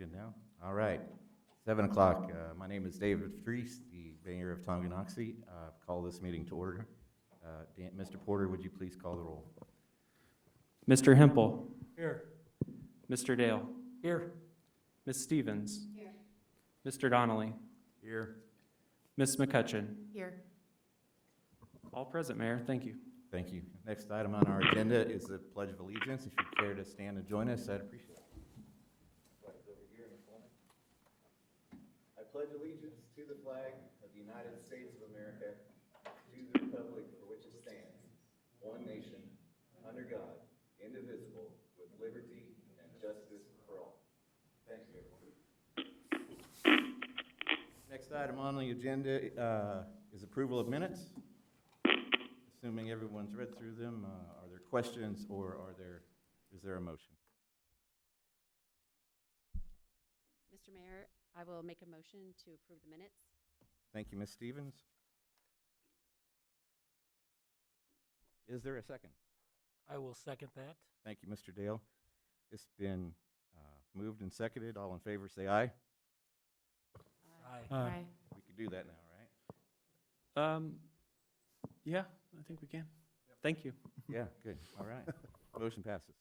good now? All right, 7 o'clock. My name is David Freese, the mayor of Tonganoxie. Call this meeting to order. Mr. Porter, would you please call the roll? Mr. Hempel. Here. Mr. Dale. Here. Ms. Stevens. Here. Mr. Donnelly. Here. Ms. McCutcheon. Here. All present, Mayor. Thank you. Thank you. Next item on our agenda is the Pledge of Allegiance. If you'd care to stand and join us, I'd appreciate it. Right over here in the corner. I pledge allegiance to the flag of the United States of America, to the republic for which it stands, one nation, under God, indivisible, with liberty and justice for all. Thank you, everyone. Next item on the agenda is approval of minutes. Assuming everyone's read through them, are there questions or is there a motion? Mr. Mayor, I will make a motion to approve the minutes. Thank you, Ms. Stevens. Is there a second? I will second that. Thank you, Mr. Dale. It's been moved and seconded. All in favor, say aye. Aye. We could do that now, right? Yeah, I think we can. Thank you. Yeah, good. All right. Motion passes.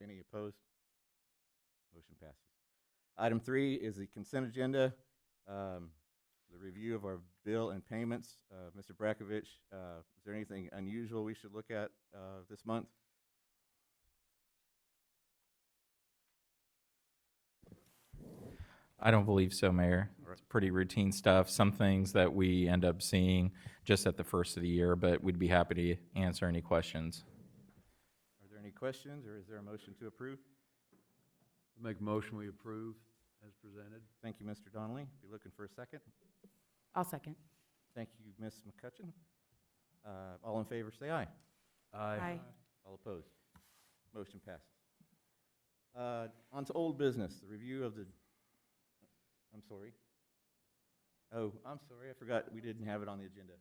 Any opposed? Motion passes. Item 3 is the consent agenda. The review of our bill and payments. Mr. Brakovich, is there anything unusual we should look at this month? I don't believe so, Mayor. It's pretty routine stuff. Some things that we end up seeing just at the first of the year, but we'd be happy to answer any questions. Are there any questions, or is there a motion to approve? Make a motion we approve as presented. Thank you, Mr. Donnelly. Be looking for a second. I'll second. Thank you, Ms. McCutcheon. All in favor, say aye. Aye. All opposed. Motion passes. On to old business, the review of the, I'm sorry. Oh, I'm sorry, I forgot we didn't have it on the agenda.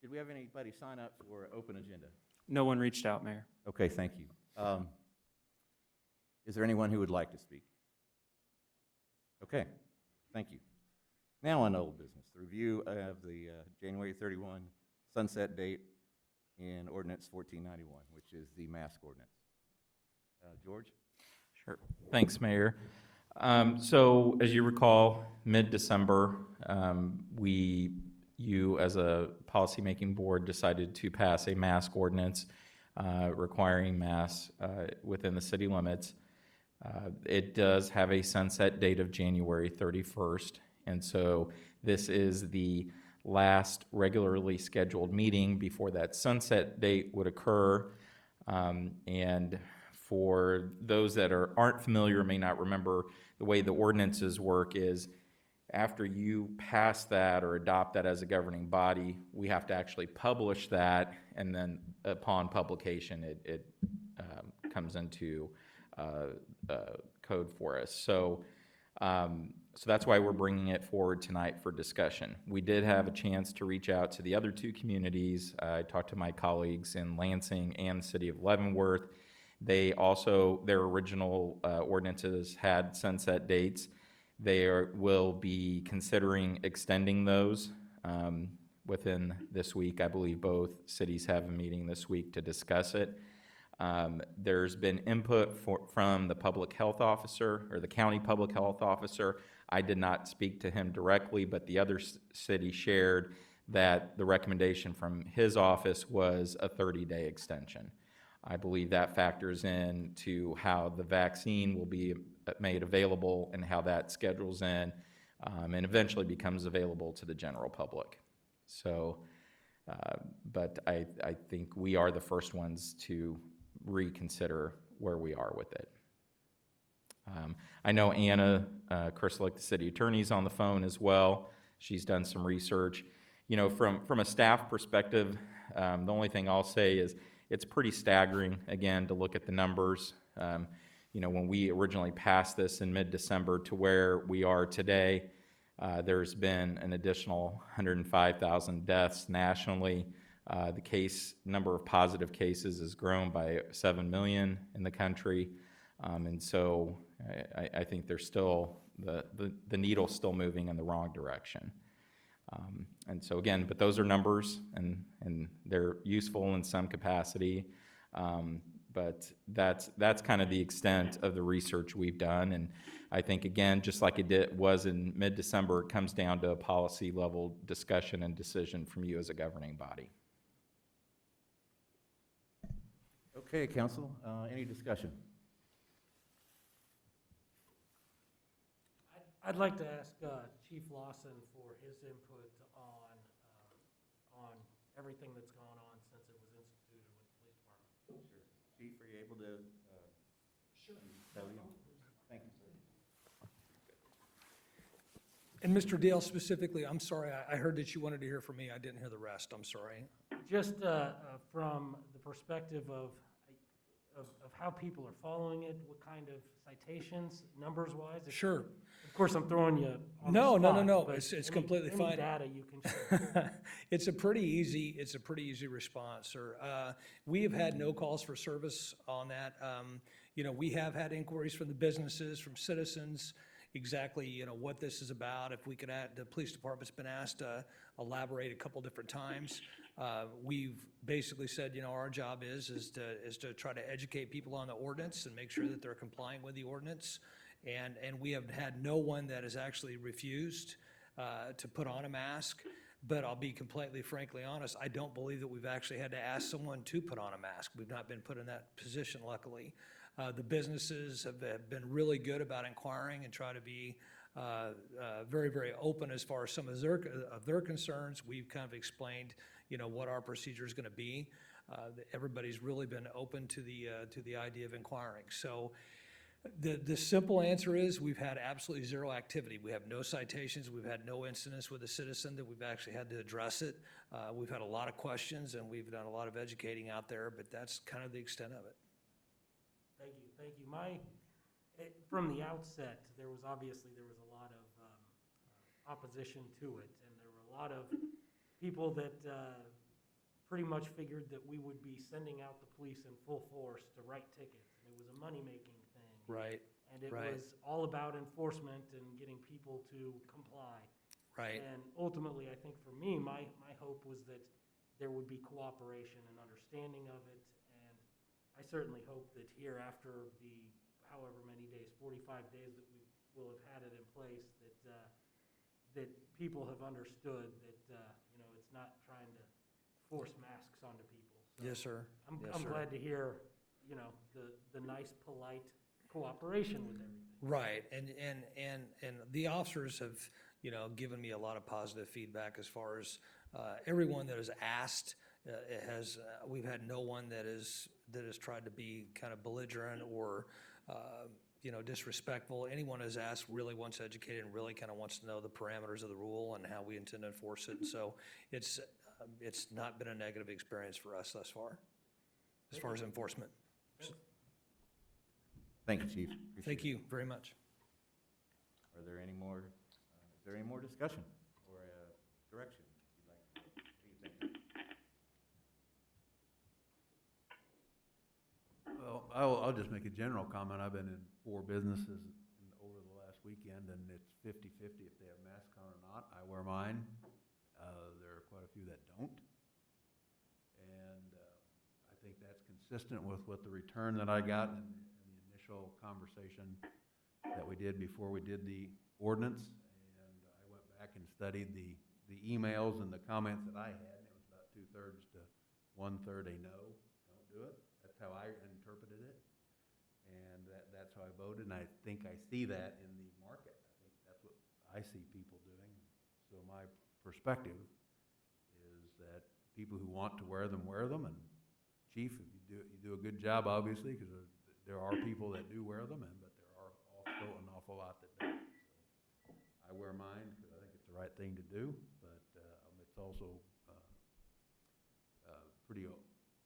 Did we have anybody sign up for open agenda? No one reached out, Mayor. Okay, thank you. Is there anyone who would like to speak? Okay, thank you. Now on old business, the review of the January 31 sunset date in Ordinance 1491, which is the mask ordinance. George? Sure. Thanks, Mayor. So as you recall, mid-December, you as a policymaking board decided to pass a mask ordinance requiring masks within the city limits. It does have a sunset date of January 31st, and so this is the last regularly scheduled meeting before that sunset date would occur. And for those that aren't familiar, may not remember, the way the ordinances work is after you pass that or adopt that as a governing body, we have to actually publish that, and then upon publication, it comes into code for us. So that's why we're bringing it forward tonight for discussion. We did have a chance to reach out to the other two communities. I talked to my colleagues in Lansing and the city of Leavenworth. They also, their original ordinances had sunset dates. They will be considering extending those within this week. I believe both cities have a meeting this week to discuss it. There's been input from the public health officer or the county public health officer. I did not speak to him directly, but the other city shared that the recommendation from his office was a 30-day extension. I believe that factors in to how the vaccine will be made available and how that schedules in and eventually becomes available to the general public. So, but I think we are the first ones to reconsider where we are with it. I know Anna Kerslick, the city attorney, is on the phone as well. She's done some research. You know, from a staff perspective, the only thing I'll say is it's pretty staggering, again, to look at the numbers. You know, when we originally passed this in mid-December to where we are today, there's been an additional 105,000 deaths nationally. The number of positive cases has grown by 7 million in the country. And so I think there's still, the needle's still moving in the wrong direction. And so again, but those are numbers, and they're useful in some capacity. But that's kind of the extent of the research we've done. And I think, again, just like was in mid-December, it comes down to a policy level discussion and decision from you as a governing body. Okay, council, any discussion? I'd like to ask Chief Lawson for his input on everything that's gone on since it was instituted with the police department. Sure. Chief, are you able to? Sure. Tell you? Thank you, sir. And Mr. Dale specifically, I'm sorry, I heard that you wanted to hear from me. I didn't hear the rest. I'm sorry. Just from the perspective of how people are following it, what kind of citations, numbers-wise? Sure. Of course, I'm throwing you on No, the no, spot, no, no. but It's completely any fine. data you can share. It's a pretty easy response, sir. We have had no calls for service on that. We have had inquiries from the businesses, from citizens, exactly, what this is about. If we could add, the police department's been asked to elaborate a couple different times. We've basically said, our job is to try to educate people on the ordinance and make sure that they're complying with the ordinance. And we have had no one that has actually refused to put on a mask. But I'll be completely, frankly honest, I don't believe that we've actually had to ask someone to put on a mask. We've not been put in that position, luckily. The businesses have been really good about inquiring and try to be very, very open as far as some of their concerns. We've kind of explained, what our procedure is going to be. Everybody's really been open to the idea of inquiring. So the simple answer is we've had absolutely zero activity. We have no citations. We've had no incidents with a citizen that we've actually had to address it. We've had a lot of questions, and we've done a lot of educating out there, but that's kind of the extent of it. Thank you. From the outset, there was a lot of opposition to it, and there were a lot of people that pretty much figured that we would be sending out the police in full force to write tickets, and it was a money-making thing. Right. And it Right. was all about enforcement and getting people to comply. Right. And ultimately, I think for me, my hope was that there would be cooperation and understanding of it. And I certainly hope that here, after the however many days, 45 days that we will have had it in place, that people have understood that, it's not trying to force masks onto people. So Yes, sir. I'm Yes, sir. glad to hear, the nice, polite cooperation with everything. Right, and the officers have, given me a lot of positive feedback as far as everyone that has asked. We've had no one that has tried to be kind of belligerent or disrespectful. Anyone who's asked really wants educated and really kind of wants to know the parameters of the rule and how we intend to enforce it. And so it's not been a negative experience for us thus far, as far as enforcement. Thank you, Chief. Appreciate Thank it. you very much. Are there any more, is there any more discussion or direction you'd like to make? What do you think? Well, I'll just make a general comment. I've been in 4 businesses over the last weekend, and it's 50-50 if they have masks on or not. I wear mine. There are quite a few that don't. And I think that's consistent with what the return that I got in the initial conversation that we did before we did the ordinance. And I went back and studied the emails and the comments that I had, and it was about 2/3 to 1/3 a no, don't do it. That's how I interpreted it, and that's how I voted, and I think I see that in the market. I think that's what I see people doing. So my perspective is that people who want to wear them, and Chief, if you do a good job, obviously, because there are people that do wear them, but there are also an awful lot that don't. So I wear mine because I think it's the right thing to do, but it's also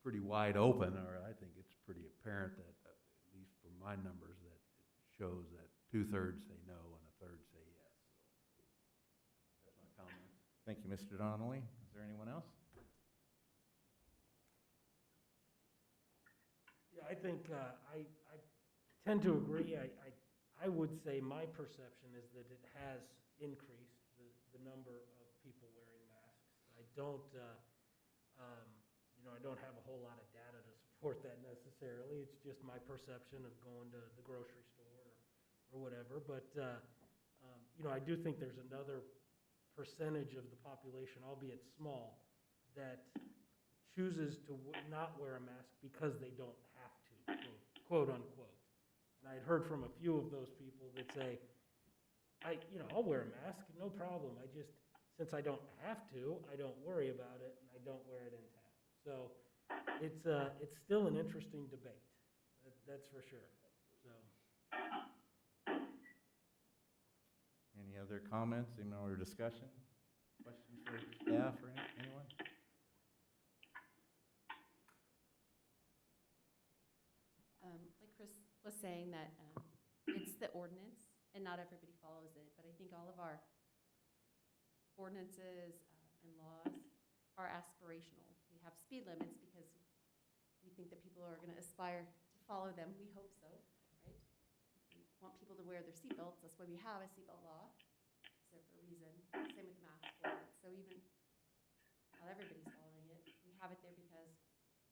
pretty wide open, or I think it's pretty apparent that, at least from my numbers, that it shows that 2/3 say no and 1/3 say yes. So that's my comment. Thank you, Mr. Donnelly. Is there anyone else? Yeah, I think I tend to agree. I would say my perception is that it has increased the number of people wearing masks. I don't, I don't have a whole lot of data to support that necessarily. It's just my perception of going to the grocery store or whatever. But, I do think there's another percentage of the population, albeit small, that chooses to not wear a mask because they don't have to, quote unquote. And I'd heard from a few of those people that say, I'll wear a mask, no problem. Since I don't have to, I don't worry about it, and I don't wear it in town. So it's still an interesting debate. That's for sure. So. Any other comments, any more discussion? Questions for staff or anyone? Like Chris was saying, that it's the ordinance and not everybody follows it, but I think all of our ordinances and laws are aspirational. We have speed limits because we think that people are going to aspire to follow them. We hope so, right? We want people to wear their seatbelts. That's why we have a seatbelt law. It's there for a reason. Same with the mask ordinance. So even not everybody's following it. We have it there because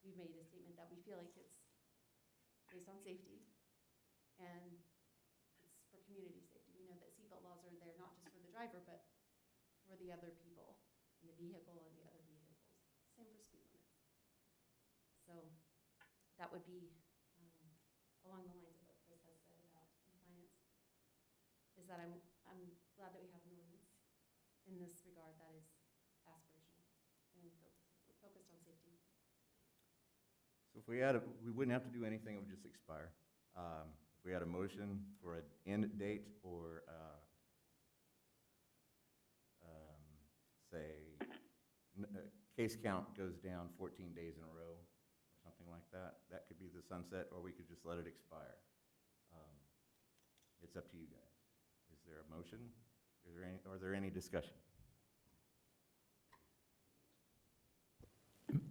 we've made a statement that we feel like it's based on safety and it's for community safety. We know that seatbelt laws are there not just for the driver, but for the other people in the vehicle and the other vehicles. Same for speed limits. So that would be along the lines of what Chris has said about compliance, is that I'm glad that we have an ordinance in this regard that is aspirational and focused on safety. So if we wouldn't have to do anything, it would just expire. If we had a motion for an end date or, say, case count goes down 14 days in a row or something like that, that could be the sunset, or we could just let it expire. It's up to you guys. Is there a motion? Are there any discussion?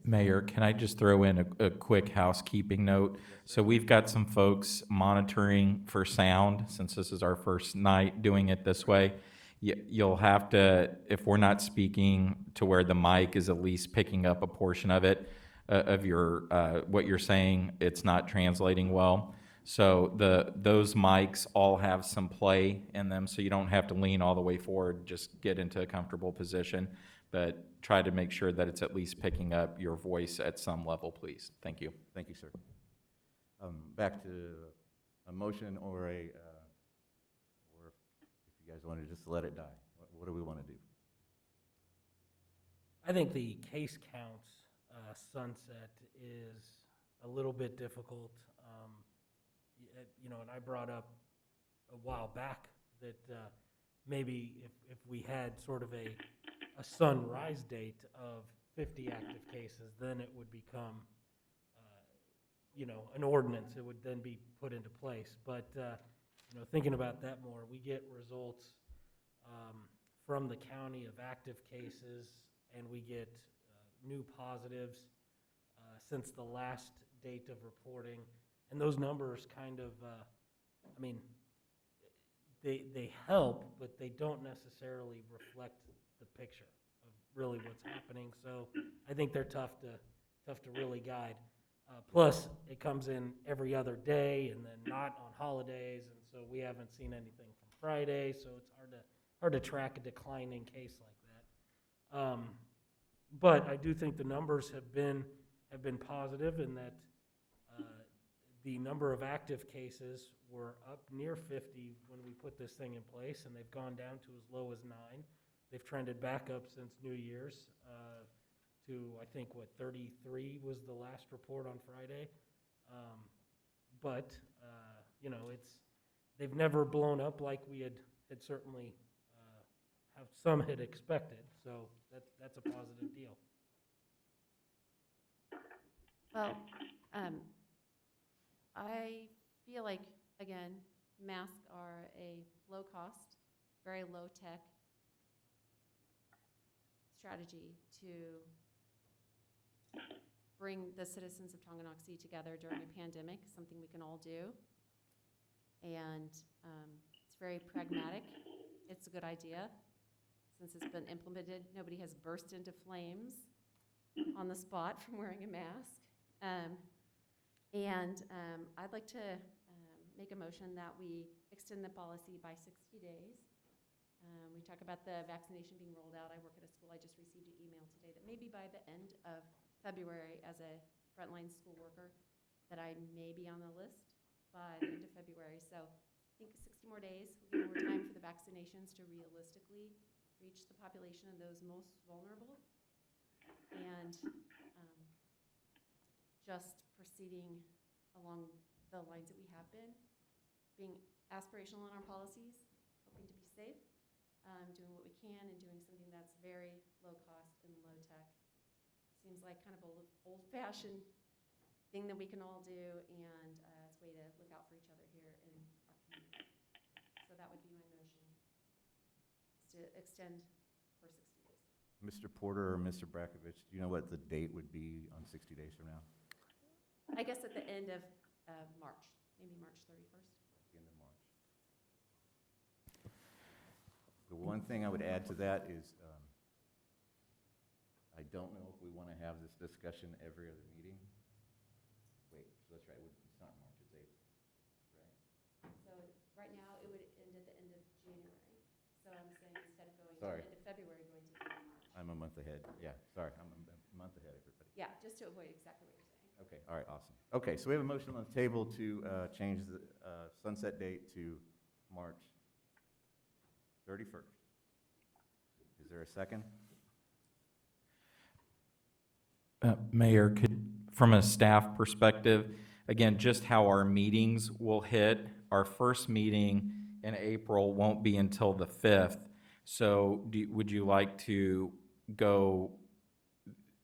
Mayor, can I just throw in a quick housekeeping note? So we've got some folks monitoring for sound, since this is our first night doing it this way. You'll have to, if we're not speaking to where the mic is at least picking up a portion of it, of your, what you're saying, it's not translating well. So those mics all have some play in them, so you don't have to lean all the way forward, just get into a comfortable position. But try to make sure that it's at least picking up your voice at some level, please. Thank you. Thank you, sir. Back to a motion or if you guys want to just let it die. What do we want to do? I think the case counts sunset is a little bit difficult. And I brought up a while back that maybe if we had sort of a sunrise date of 50 active cases, then it would become, an ordinance. It would then be put into place. But, thinking about that more, we get results from the county of active cases, and we get new positives since the last date of reporting. And those numbers kind of, they help, but they don't necessarily reflect the picture of really what's happening. So I think they're tough to really guide. Plus, it comes in every other day and then not on holidays, and so we haven't seen anything from Friday, so it's hard to track a declining case like that. But I do think the numbers have been positive, in that the number of active cases were up near 50 when we put this thing in place, and they've gone down to as low as 9. They've trended back up since New Year's to, I think, 33 was the last report on Friday. But they've never blown up like we had certainly some had expected. So that's a positive deal. Well, I feel like, again, masks are a low-cost, very low-tech strategy to bring the citizens of Tonganoxie together during a pandemic, something we can all do. And it's very pragmatic. It's a good idea. Since it's been implemented, nobody has burst into flames on the spot from wearing a mask. I'd like to make a motion that we extend the policy by 60 days. We talk about the vaccination being rolled out. I work at a school. I just received an email today that maybe by the end of February, as a frontline school worker, that I may be on the list by the end of February. So I think 60 more days, we'll give more time for the vaccinations to realistically reach the population of those most vulnerable. And just proceeding along the lines that we have been, being aspirational in our policies, hoping to be safe, doing what we can, and doing something that's very low cost and low tech. Seems like kind of an old-fashioned thing that we can all do, and it's a way to look out for each other here in our community. So that would be my motion, is to extend for 60 days. Mr. Porter or Mr. Brakovich, do you know what the date would be on 60 days from now? I guess at the end of March, maybe March 31st. The end of March. The one thing I would add to that is, I don't know if we want to have this discussion every other meeting. Wait, so that's right, it's not March, it's April, right? So right now, it would end at the end of January. So I'm saying instead of going to Sorry. the end of February, going to the end of March. I'm a month ahead, yeah, sorry, I'm a month ahead, everybody. Yeah, just to avoid exactly what you're saying. Okay, all right, awesome. Okay, so we have a motion on the table to change the sunset date to March 31st. Is there a second? Mayor, from a staff perspective, again, just how our meetings will hit, our first meeting in April won't be until the 5th. So would you like to go,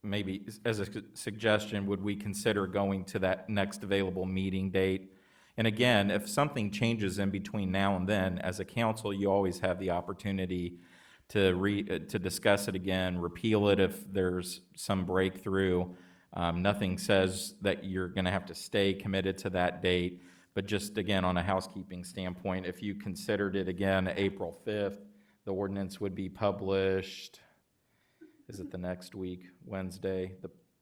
maybe as a suggestion, would we consider going to that next available meeting date? And again, if something changes in between now and then, as a council, you always have the opportunity to discuss it again, repeal it if there's some breakthrough. Nothing says that you're going to have to stay committed to that date, but just again, on a housekeeping standpoint, if you considered it again April 5th, the ordinance would be published, is it the next week, Wednesday,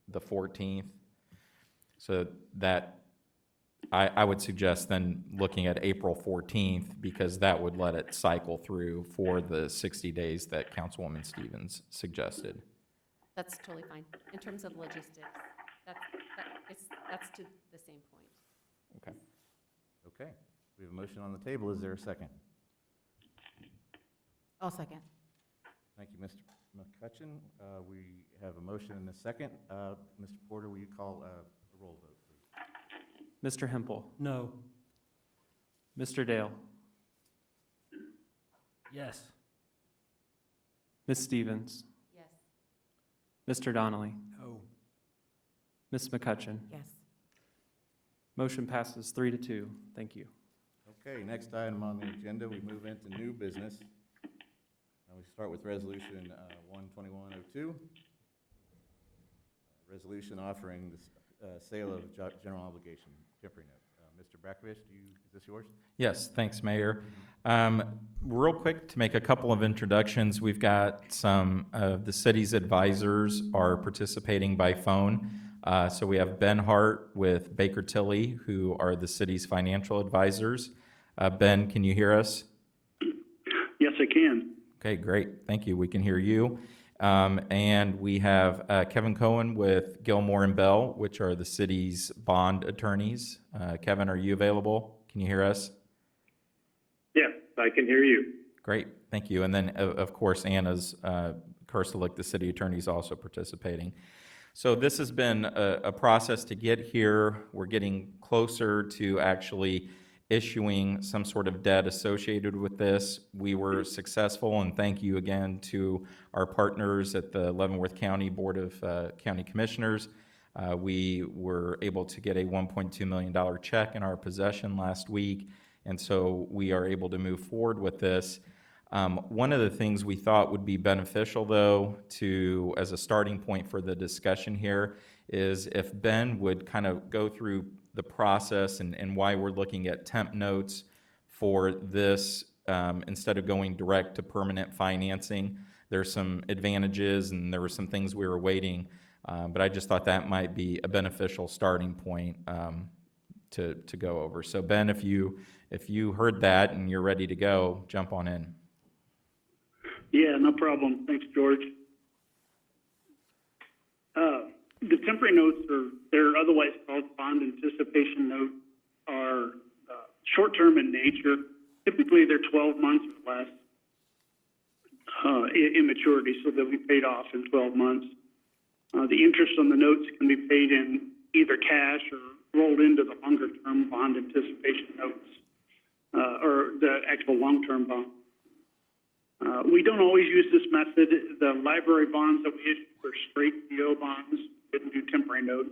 the 14th? So that, I would suggest then looking at April 14th, because that would let it cycle through for the 60 days that Councilwoman Stevens suggested. That's totally fine. In terms of logistics, that's to the same point. Okay. Okay, we have a motion on the table. Is there a second? I'll second. Thank you, Mr. McCutcheon. We have a motion and a second. Mr. Porter, will you call a roll vote, please? Mr. Hempel, No. Mr. Dale, Yes. Ms. Stevens, Yes. Mr. Donnelly, No. Ms. McCutcheon. Yes. Motion passes 3-2. Thank you. Okay, next item on the agenda, we move into new business. We start with Resolution 12102. Resolution offering the sale of general obligation temporary notes. Mr. Brakovich, is this yours? Yes, thanks, Mayor. Real quick, to make a couple of introductions, we've got some of the city's advisors are participating by phone. So we have Ben Hart with Baker Tilly, who are the city's financial advisors. Ben, can you hear us? Yes, I can. Okay, great. Thank you. We can hear you. And we have Kevin Cohen with Gilmore and Bell, which are the city's bond attorneys. Kevin, are you available? Can you hear us? Yes, I can hear you. Great, thank you. And then, of course, Anna's Kerselik, the city attorney, is also participating. So this has been a process to get here. We're getting closer to actually issuing some sort of debt associated with this. We were successful, and thank you again to our partners at the Leavenworth County Board of County Commissioners. We were able to get a $1.2 million check in our possession last week, and so we are able to move forward with this. One of the things we thought would be beneficial, though, as a starting point for the discussion here, is if Ben would kind of go through the process and why we're looking at temp notes for this, instead of going direct to permanent financing. There's some advantages, and there were some things we were waiting, but I just thought that might be a beneficial starting point to go over. So Ben, if you heard that and you're ready to go, jump on in. Yeah, no problem. Thanks, George. The temporary notes, they're otherwise called bond anticipation notes, are short-term in nature. Typically, they're 12 months or less in maturity, so they'll be paid off in 12 months. The interest on the notes can be paid in either cash or rolled into the longer-term bond anticipation notes, or the actual long-term bond. We don't always use this method. The library bonds that we issue were straight PO bonds, didn't do temporary notes.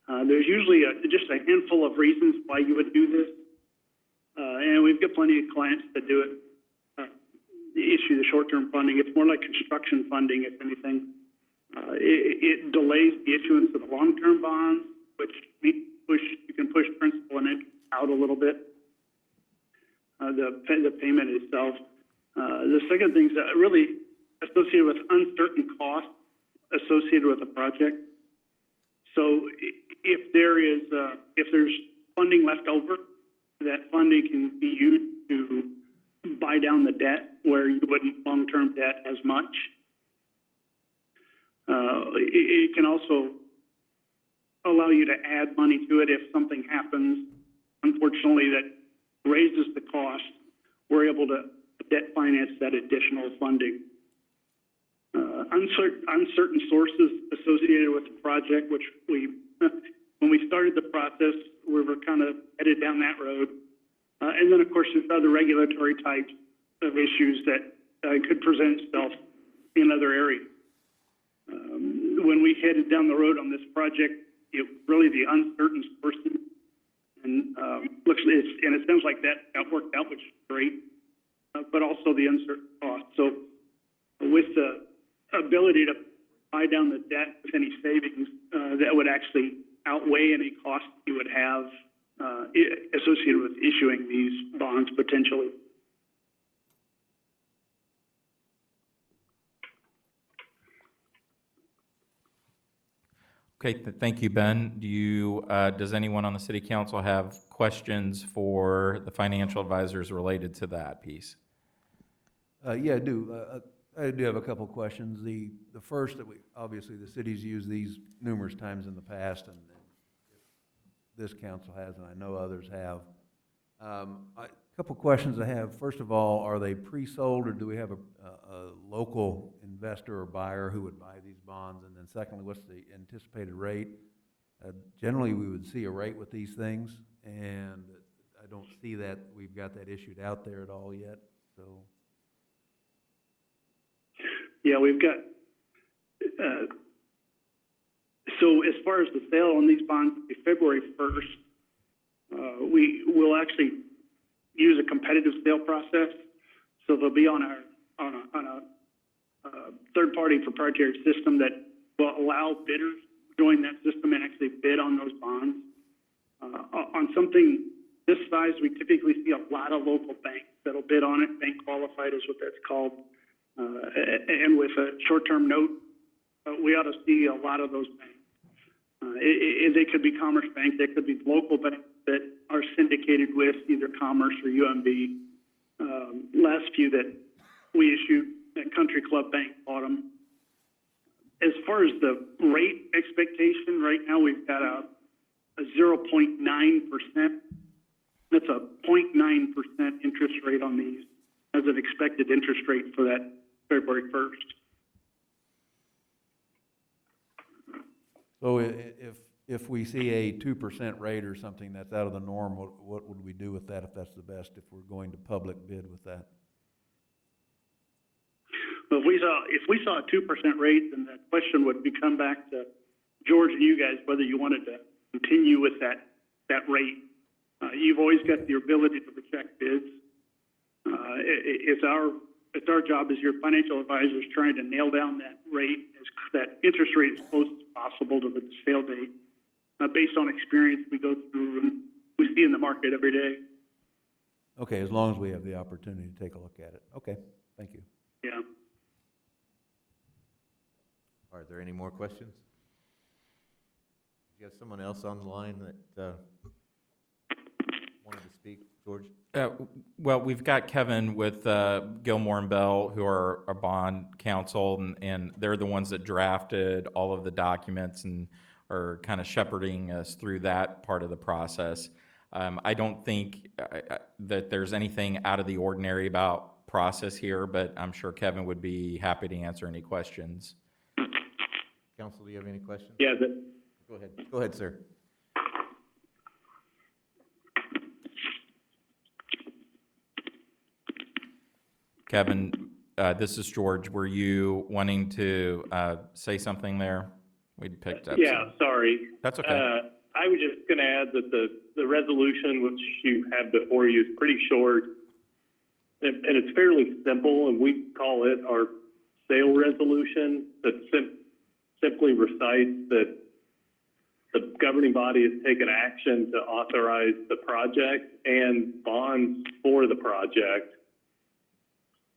There's usually just a handful of reasons why you would do this, and we've got plenty of clients that do it. Issue the short-term funding. It's more like construction funding, if anything. It delays the issuance of the long-term bonds, which you can push principal and interest out a little bit. The payment itself. The second thing is really associated with uncertain costs associated with a project. So if there's funding left over, that funding can be used to buy down the debt where you wouldn't long-term debt as much. It can also allow you to add money to it if something happens, unfortunately, that raises the cost. We're able to debt finance that additional funding. Uncertain sources associated with the project, which when we started the process, we were kind of headed down that road. And then, of course, there's other regulatory types of issues that could present itself in other areas. When we headed down the road on this project, it really the uncertain sources, and it sounds like that got worked out, which is great, but also the uncertain cost. So with the ability to buy down the debt with any savings, that would actually outweigh any cost you would have associated with issuing these bonds potentially. Okay, thank you, Ben. Does anyone on the city council have questions for the financial advisors related to that piece? Yeah, I do. I do have a couple of questions. The first, that obviously the city's used these numerous times in the past, and this council has, and I know others have. A couple of questions I have. First of all, are they pre-sold, or do we have a local investor or buyer who would buy these bonds? And then secondly, what's the anticipated rate? Generally, we would see a rate with these things, and I don't see that we've got that issued out there at all yet. So, yeah, we've got. So as far as the sale on these bonds, February 1st, we will actually use a competitive sale process. So they'll be on a third-party proprietary system that will allow bidders to join that system and actually bid on those bonds. On something this size, we typically see a lot of local banks that'll bid on it. Bank qualified is what that's called. And with a short-term note, we ought to see a lot of those banks. They could be Commerce Bank, they could be local banks that are syndicated with either Commerce or UMB. Last few that we issued at Country Club Bank bought them. As far as the rate expectation, right now we've got a 0.9%. That's a 0.9% interest rate on these as an expected interest rate for that February 1st. so if we see a 2% rate or something that's out of the norm, what would we do with that if that's the best, if we're going to public bid with that? Well, if we saw a 2% rate, then the question would come back to George and you guys whether you wanted to continue with that rate. You've always got the ability to reject bids. It's our job as your financial advisors trying to nail down that rate, that interest rate as close as possible to the sale date. Based on experience we go through and we see in the market every day. Okay, as long as we have the opportunity to take a look at it. Okay, thank you. Yeah. Are there any more questions? Do you have someone else on the line that wanted to speak, George? Well, we've got Kevin with Gilmore and Bell, who are our bond counsel, and they're the ones that drafted all of the documents and are kind of shepherding us through that part of the process. I don't think that there's anything out of the ordinary about process here, but I'm sure Kevin would be happy to answer any questions. Council, do you have any questions? Yeah, Go ahead. Go ahead, sir. Kevin, this is George. Were you wanting to say something there? We picked up. Yeah, sorry. That's okay. I was just going to add that the resolution which you have before you is pretty short, and it's fairly simple, and we call it our sale resolution that simply recites that the governing body has taken action to authorize the project and bonds for the project.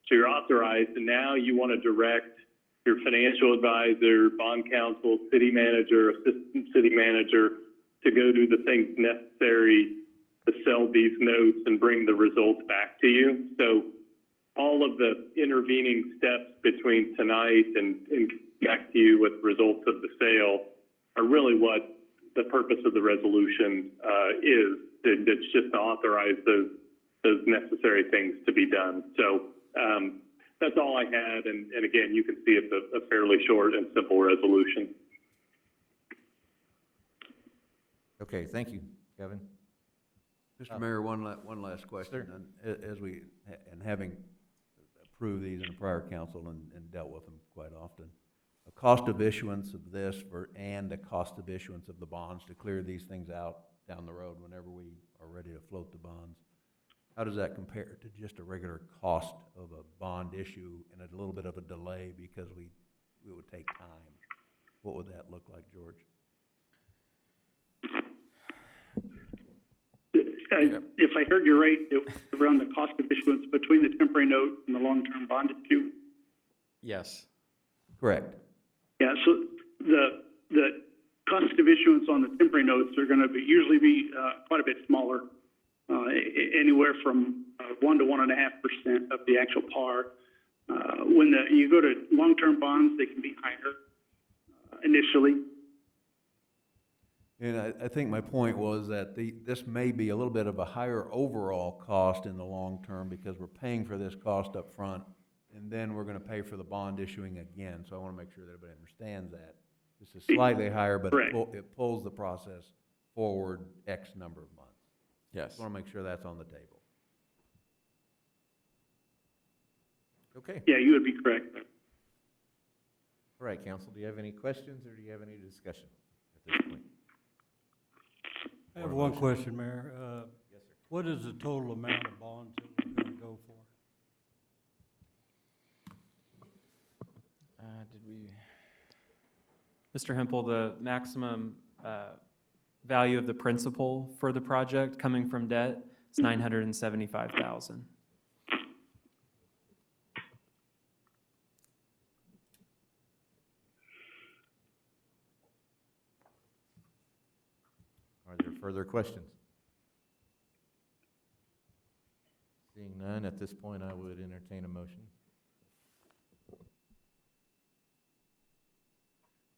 So you're authorized, and now you want to direct your financial advisor, bond counsel, city manager, assistant city manager to go do the things necessary to sell these notes and bring the results back to you. So all of the intervening steps between tonight and back to you with results of the sale are really what the purpose of the resolution is. It's just to authorize those necessary things to be done. So that's all I had, and again, you can see it's a fairly short and simple resolution. Okay, thank you, Kevin. Mr. Mayor, one last question. And as we, and having approved these in the prior council and dealt with them quite often, the cost of issuance of this and the cost of issuance of the bonds to clear these things out down the road whenever we are ready to float the bonds, how does that compare to just a regular cost of a bond issue and a little bit of a delay because we would take time? What would that look like, George? If I heard you right, it was around the cost of issuance between the temporary note and the long-term bond issue. Yes. Correct. Yeah, so the cost of issuance on the temporary notes are going to usually be quite a bit smaller, anywhere from 1 to 1.5% of the actual par. When you go to long-term bonds, they can be higher initially. And I think my point was that this may be a little bit of a higher overall cost in the long term because we're paying for this cost up front, and then we're going to pay for the bond issuing again. So I want to make sure that everybody understands that. This is slightly higher, but it pulls the process forward X number of months. Yes. I want to make sure that's on the table. Okay. Yeah, you would be correct. All right, council, do you have any questions or do you have any discussion at this point? I have one question, Mayor. Yes, sir. What is the total amount of bonds that we're gonna go for? Did we? Mr. Hempel, the maximum value of the principal for the project coming from debt is $975,000. Are there further questions? Seeing none, at this point, I would entertain a motion.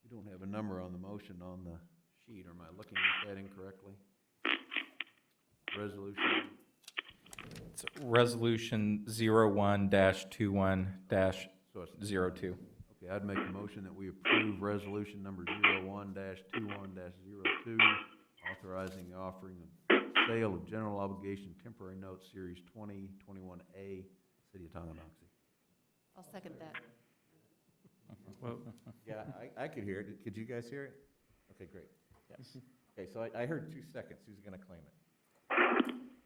We don't have a number on the motion on the sheet, or am I looking at that incorrectly? Resolution? It's Resolution 01-21-02. So it's, okay, I'd make a motion that we approve resolution number 01-21-02, authorizing the offering of sale of general obligation temporary notes series 2021A, City of Tonganoxie. I'll second that. Well, Yeah, I could hear it. Could you guys hear it? Okay, great. yes. Okay, so I heard 2 seconds. Who's going to claim it?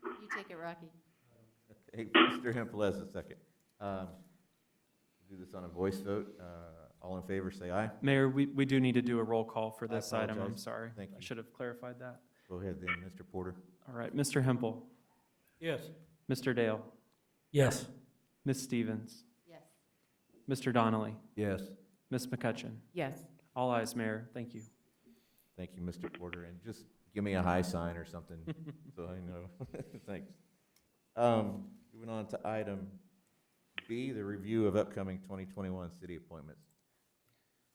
You take it, Rocky. Okay, Mr. Hempel has a second. Do this on a voice vote. All in favor, say aye. Mayor, we do need to do a roll call for I this item. I'm apologize. sorry. Thank I you. should have clarified that. Go ahead then, Mr. Porter. All right, Mr. Hempel, Yes. Mr. Dale, Yes. Ms. Stevens, Yes. Mr. Donnelly, Yes. Ms. McCutcheon. Yes. All ayes, Mayor. Thank you. Thank you, Mr. Porter, and just give me a high sign or something, so I know. Thanks. Moving on to item B, the review of upcoming 2021 city appointments.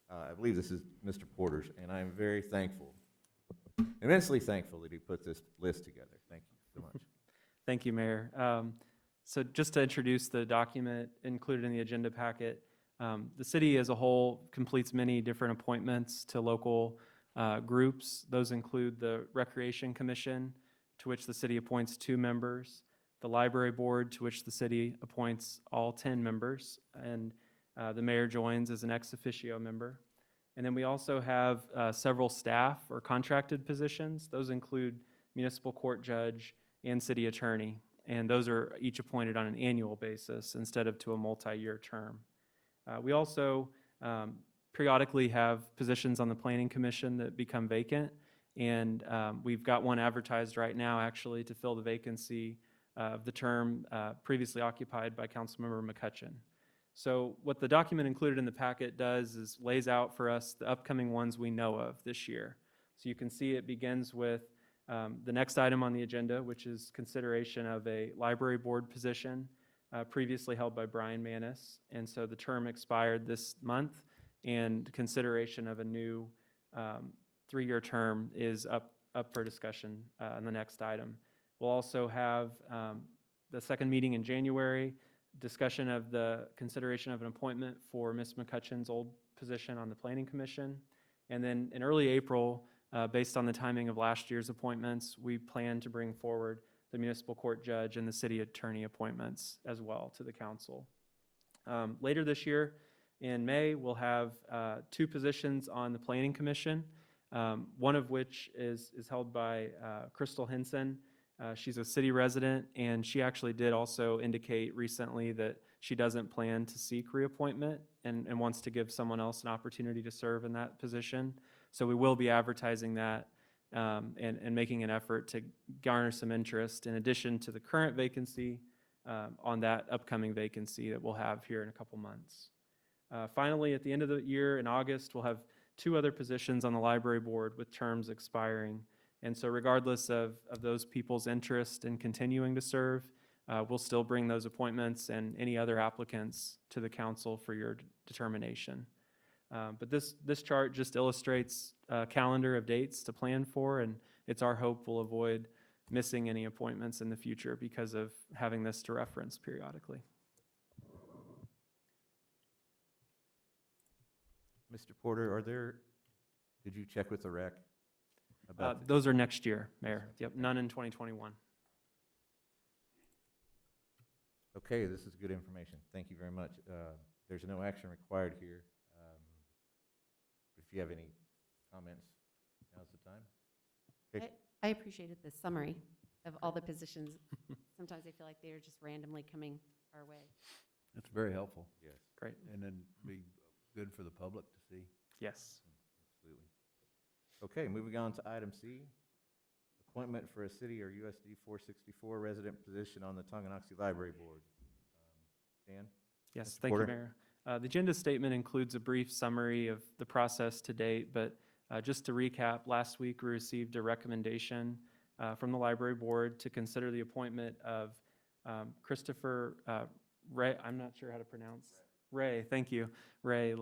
I believe this is Mr. Porter's, and I am very thankful, immensely thankful that he put this list together. Thank you so much. Thank you, Mayor. So just to introduce the document included in the agenda packet, the city as a whole completes many different appointments to local groups. Those include the Recreation Commission, to which the city appoints 2 members, the Library Board, to which the city appoints all 10 members, and the mayor joins as an ex officio member. And then we also have several staff or contracted positions. Those include municipal court judge and city attorney, and those are each appointed on an annual basis instead of to a multi-year term. We also periodically have positions on the Planning Commission that become vacant, and we've got one advertised right now actually to fill the vacancy of the term previously occupied by Councilmember McCutcheon. So what the document included in the packet does is lays out for us the upcoming ones we know of this year. So you can see it begins with the next item on the agenda, which is consideration of a library board position previously held by Brian Manis. And so the term expired this month, and consideration of a new 3-year term is up for discussion on the next item. We'll also have the second meeting in January, discussion of the consideration of an appointment for Ms. McCutcheon's old position on the Planning Commission. And then in early April, based on the timing of last year's appointments, we plan to bring forward the municipal court judge and the city attorney appointments as well to the council. Later this year, in May, we'll have 2 positions on the Planning Commission, one of which is held by Crystal Henson. She's a city resident, and she actually did also indicate recently that she doesn't plan to seek reappointment and wants to give someone else an opportunity to serve in that position. So we will be advertising that and making an effort to garner some interest in addition to the current vacancy on that upcoming vacancy that we'll have here in a couple months. Finally, at the end of the year in August, we'll have 2 other positions on the library board with terms expiring. And so regardless of those people's interest in continuing to serve, we'll still bring those appointments and any other applicants to the council for your determination. But this chart just illustrates a calendar of dates to plan for, and it's our hope we'll avoid missing any appointments in the future because of having this to reference periodically. Mr. Porter, did you check with the rec? About Those are next year, Mayor. Yep, none in 2021. Okay, this is good information. Thank you very much. There's no action required here. If you have any comments, now's the time. Okay. I appreciated the summary of all the positions. Sometimes I feel like they are just randomly coming our way. That's very helpful, Yes, Great. and then be good for the public to see. Yes. absolutely. Okay, moving on to item C, appointment for a city or USD 464 resident position on the Tonganoxie Library Board. Dan? Yes, Mr. thank you, Porter? Mayor. The agenda statement includes a brief summary of the process to date, but just to recap, last week we received a recommendation from the library board to consider the appointment of Christopher Ray, I'm not sure how to pronounce. Ray, thank you, Ray.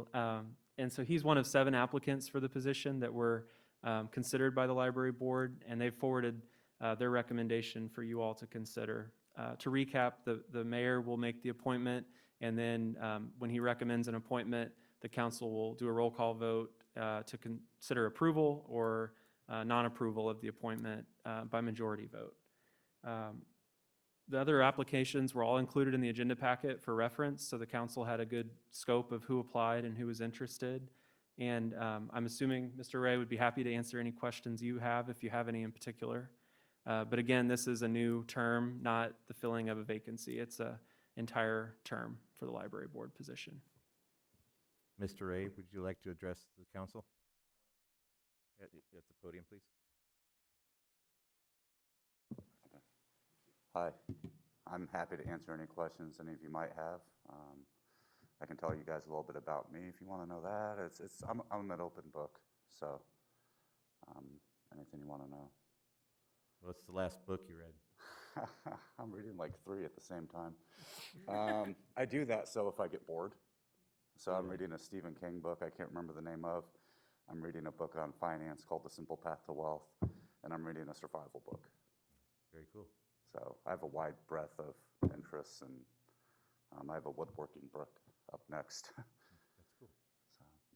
And so he's one of 7 applicants for the position that were considered by the library board, and they've forwarded their recommendation for you all to consider. To recap, the mayor will make the appointment, and then when he recommends an appointment, the council will do a roll call vote to consider approval or non-approval of the appointment by majority vote. The other applications were all included in the agenda packet for reference, so the council had a good scope of who applied and who was interested. And I'm assuming Mr. Ray would be happy to answer any questions you have, if you have any in particular. But again, this is a new term, not the filling of a vacancy. It's an entire term for the library board position. Mr. Ray, would you like to address the council? At the podium, please. Hi, I'm happy to answer any questions any of you might have. I can tell you guys a little bit about me if you want to know that. I'm an open book, so anything you want to know. What's the last book you read? I'm reading like 3 at the same time. I do that so if I get bored. So I'm reading a Stephen King book I can't remember the name of. I'm reading a book on finance called The Simple Path to Wealth, and I'm reading a survival book. Very cool. So I have a wide breadth of interests, and I have a woodworking book up next. That's cool.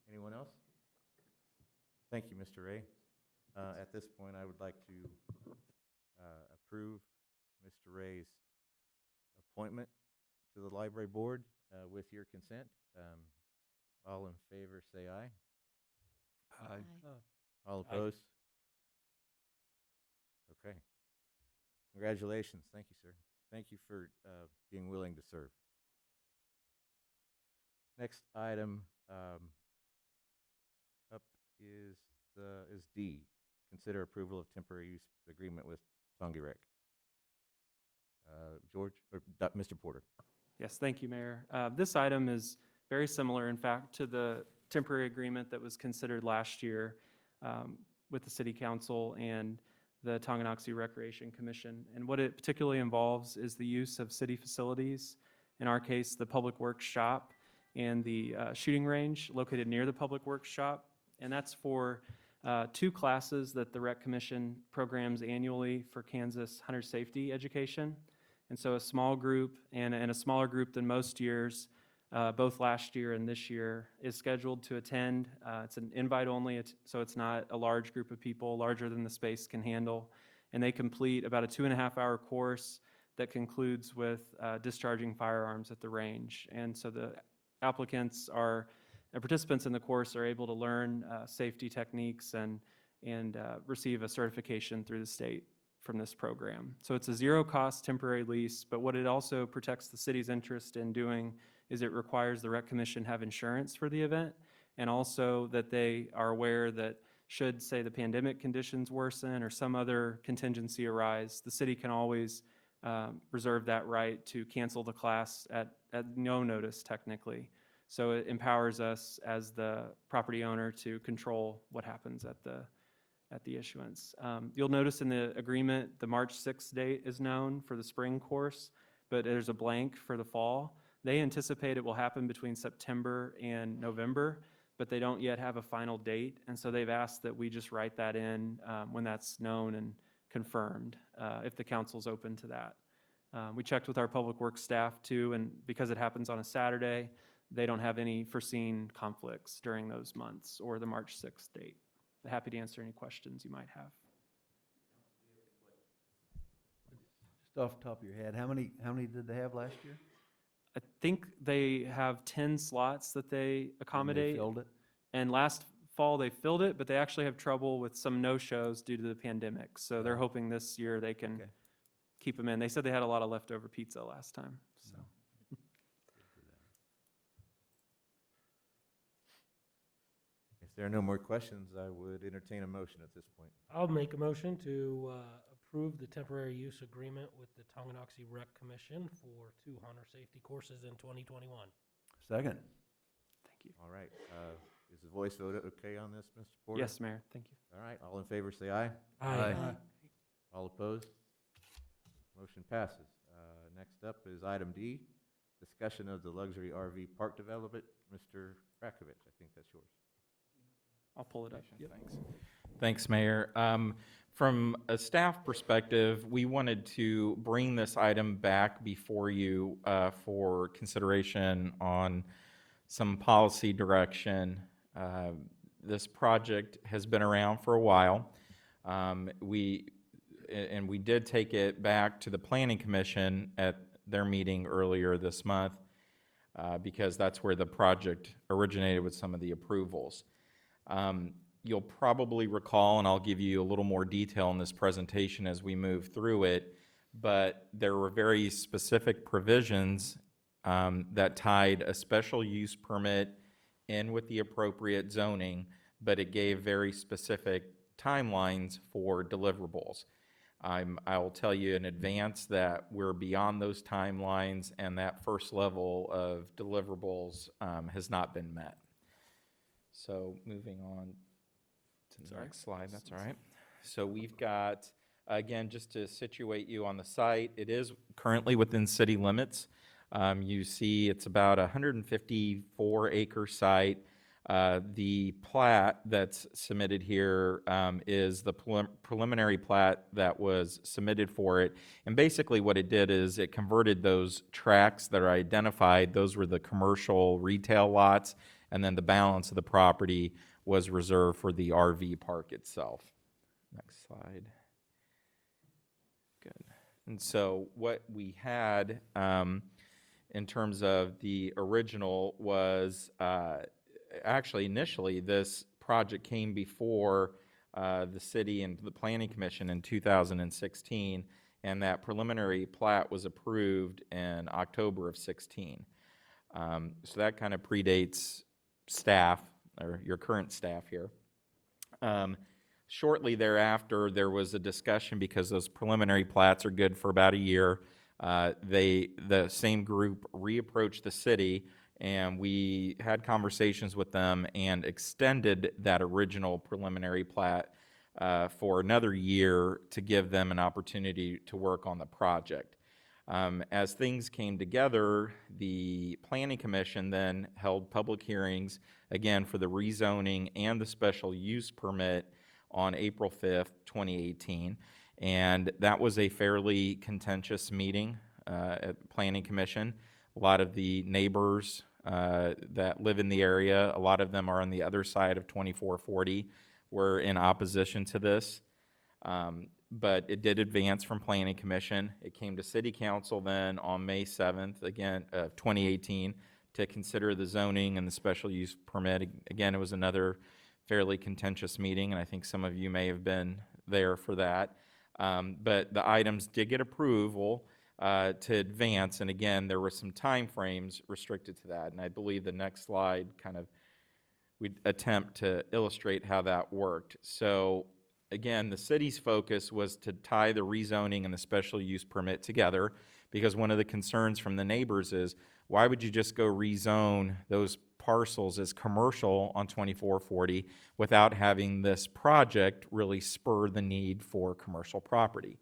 Anyone else? Thank you, Mr. Ray. At this point, I would like to approve Mr. Ray's appointment to the library board with your consent. All in favor, say aye. Aye. All opposed? Okay. Congratulations. Thank you, sir. Thank you for being willing to serve. Next item up is D. Consider approval of temporary use agreement with Tonganoxie. George, or Mr. Porter. Yes, thank you, Mayor. This item is very similar, in fact, to the temporary agreement that was considered last year with the City Council and the Tonganoxie Recreation Commission. And what it particularly involves is the use of city facilities, in our case, the Public Works Shop and the shooting range located near the Public Works Shop. And that's for 2 classes that the Rec Commission programs annually for Kansas hunter safety education. And so a small group and a smaller group than most years, both last year and this year, is scheduled to attend. It's an invite only, so it's not a large group of people, larger than the space can handle. And they complete about a 2.5-hour course that concludes with discharging firearms at the range. And so the applicants participants in the course are able to learn safety techniques and receive a certification through the state from this program. So it's a zero-cost temporary lease, but what it also protects the city's interest in doing is it requires the Rec Commission have insurance for the event, and also that they are aware that should, say, the pandemic conditions worsen or some other contingency arise, the city can always reserve that right to cancel the class at no notice, technically. So it empowers us as the property owner to control what happens at the issuance. You'll notice in the agreement, the March 6th date is known for the spring course, but there's a blank for the fall. They anticipate it will happen between September and November, but they don't yet have a final date, and so they've asked that we just write that in when that's known and confirmed, if the council's open to that. We checked with our public works staff too, and because it happens on a Saturday, they don't have any foreseen conflicts during those months or the March 6th date. I'm happy to answer any questions you might have. Just off the top of your head, how many did they have last year? I think they have 10 slots that they accommodate. And they filled it? And last fall they filled it, but they actually have trouble with some no-shows due to the pandemic. So they're hoping this year they can keep them in. They said they had a lot of leftover pizza last time. So. If there are no more questions, I would entertain a motion at this point. I'll make a motion to approve the temporary use agreement with the Tonganoxie Rec Commission for 2 hunter safety courses in 2021. Second. Thank you. All right. Is the voice vote okay on this, Mr. Porter? Yes, Mayor. Thank you. All right. All in favor, say aye. Aye. All opposed? Motion passes. Next up is item D, discussion of the luxury RV park development. Mr. Rakovich, I think that's yours. I'll pull it up. Yep. Thanks, Mayor. From a staff perspective, we wanted to bring this item back before you for consideration on some policy direction. This project has been around for a while. We did take it back to the Planning Commission at their meeting earlier this month because that's where the project originated with some of the approvals. You'll probably recall, and I'll give you a little more detail in this presentation as we move through it, but there were very specific provisions that tied a special use permit in with the appropriate zoning, but it gave very specific timelines for deliverables. I'll tell you in advance that we're beyond those timelines, and that first level of deliverables has not been met. So moving on to the next slide, that's all right. So we've got, again, just to situate you on the site, it is currently within city limits. You see it's about a 154-acre site. The plat that's submitted here is the preliminary plat that was submitted for it. And basically what it did is it converted those tracts that are identified, those were the commercial retail lots, and then the balance of the property was reserved for the RV park itself. Next slide. Good. And so what we had in terms of the original was actually initially this project came before the city and the planning commission in 2016, and that preliminary plat was approved in October of 16. So that kind of predates staff, or your current staff here. Shortly thereafter, there was a discussion because those preliminary plats are good for about a year. The same group reapproached the city, and we had conversations with them and extended that original preliminary plat for another year to give them an opportunity to work on the project. As things came together, the Planning Commission then held public hearings, again, for the rezoning and the special use permit on April 5th, 2018. And that was a fairly contentious meeting at the Planning Commission. A lot of the neighbors that live in the area, a lot of them are on the other side of 2440, were in opposition to this. But it did advance from Planning Commission. It came to City Council then on May 7th, again, 2018, to consider the zoning and the special use permit. Again, it was another fairly contentious meeting, and I think some of you may have been there for that. But the items did get approval to advance, and again, there were some time frames restricted to that. And I believe the next slide we'd attempt to illustrate how that worked. So again, the city's focus was to tie the rezoning and the special use permit together, because one of the concerns from the neighbors is, why would you just go rezone those parcels as commercial on 2440 without having this project really spur the need for commercial property?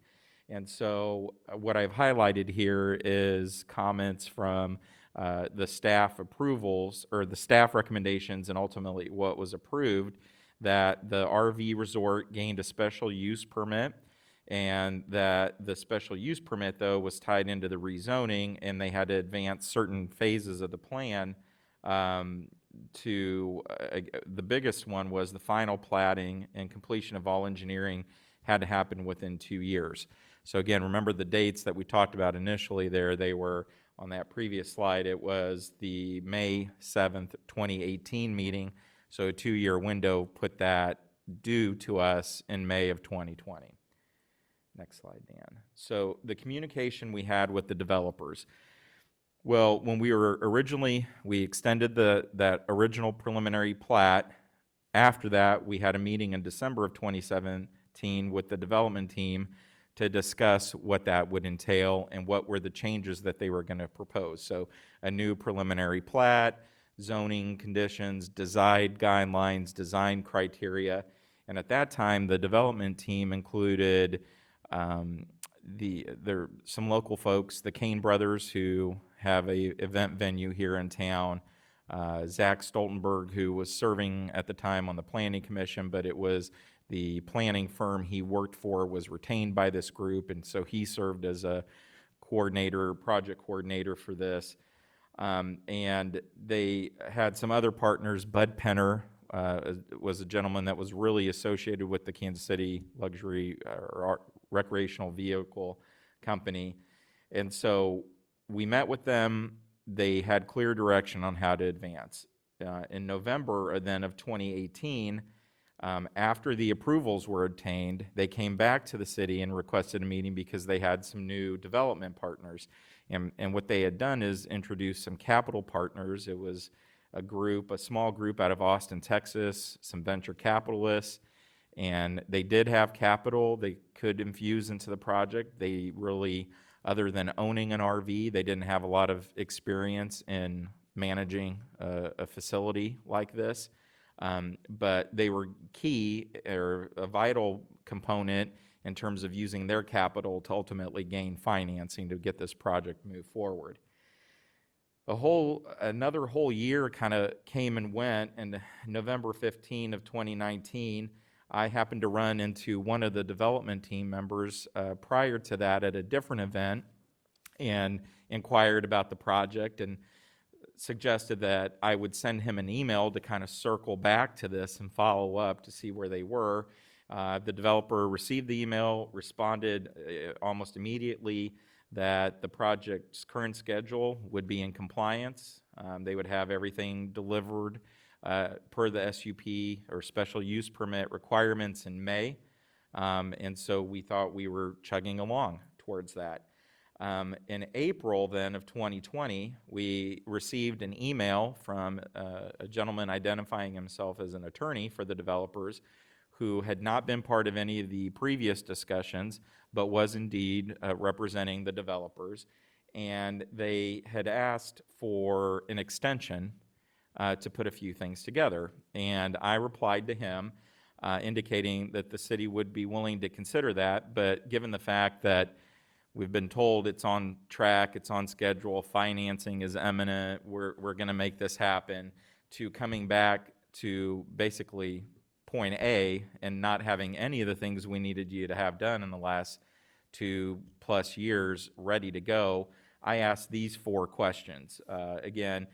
And so what I've highlighted here is comments from the staff approvals, or the staff recommendations, and ultimately what was approved, that the RV resort gained a special use permit, and that the special use permit, though, was tied into the rezoning, and they had to advance certain phases of the plan to, the biggest one was the final platting and completion of all engineering had to happen within 2 years. So again, remember the dates that we talked about initially there, they were on that previous slide. It was the May 7th, 2018 meeting, so a 2-year window put that due to us in May of 2020. Next slide, Dan. So the communication we had with the developers. Well, when we were originally, we extended that original preliminary plat. After that, we had a meeting in December of 2017 with the development team to discuss what that would entail and what were the changes that they were going to propose. So a new preliminary plat, zoning conditions, design guidelines, design criteria. And at that time, the development team included some local folks, the Kane brothers, who have a event venue here in town, Zach Stoltenberg, who was serving at the time on the Planning Commission, but it was the planning firm he worked for was retained by this group, and so he served as a coordinator, project coordinator for this. And they had some other partners. Bud Penner was a gentleman that was really associated with the Kansas City luxury or recreational vehicle company. And so we met with them. They had clear direction on how to advance. In November then of 2018, after the approvals were obtained, they came back to the city and requested a meeting because they had some new development partners. And what they had done is introduce some capital partners. It was a small group out of Austin, Texas, some venture capitalists, And they did have capital they could infuse into the project. They really, other than owning an RV, they didn't have a lot of experience in managing a facility like this. But they were key or a vital component in terms of using their capital to ultimately gain financing to get this project moved forward. Another whole year kind of came and went, and November 15 of 2019, I happened to run into one of the development team members prior to that at a different event and inquired about the project and suggested that I would send him an email to kind of circle back to this and follow up to see where they were. The developer received the email, responded almost immediately that the project's current schedule would be in compliance. They would have everything delivered per the SUP or special use permit requirements in May. And so we thought we were chugging along towards that. In April then of 2020, we received an email from a gentleman identifying himself as an attorney for the developers who had not been part of any of the previous discussions, but was indeed representing the developers. And they had asked for an extension to put a few things together. And I replied to him indicating that the city would be willing to consider that, but given the fact that we've been told it's on track, it's on schedule, financing is imminent, we're going to make this happen, to coming back to basically point A and not having any of the things we needed you to have done in the last 2+ years ready to go, I asked these 4 questions. Again,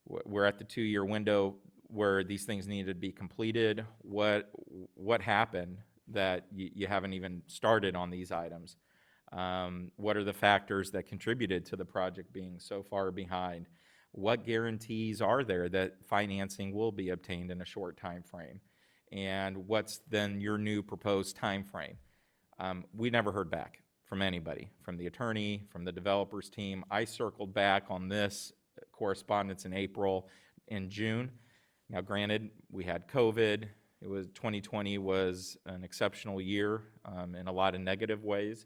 we're at the 2-year window where these things needed to be completed. What happened that you haven't even started on these items? What are the factors that contributed to the project being so far behind? What guarantees are there that financing will be obtained in a short time frame? And what's then your new proposed time frame? We never heard back from anybody, from the attorney, from the developers team. I circled back on this correspondence in April and June. Now granted, we had COVID. 2020 was an exceptional year in a lot of negative ways.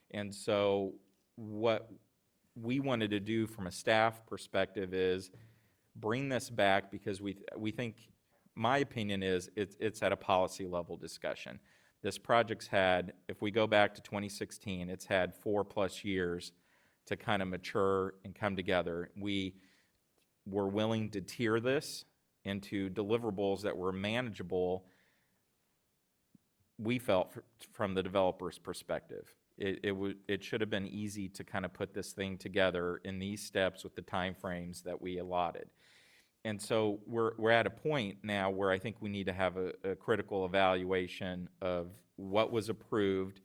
And so what we wanted to do from a staff perspective is bring this back because we think, my opinion is it's at a policy level discussion. This project's had, if we go back to 2016, it's had 4+ years to kind of mature and come together. We were willing to tier this into deliverables that were manageable, we felt, from the developer's perspective. It should have been easy to kind of put this thing together in these steps with the timeframes that we allotted. And so we're at a point now where I think we need to have a critical evaluation of what was approved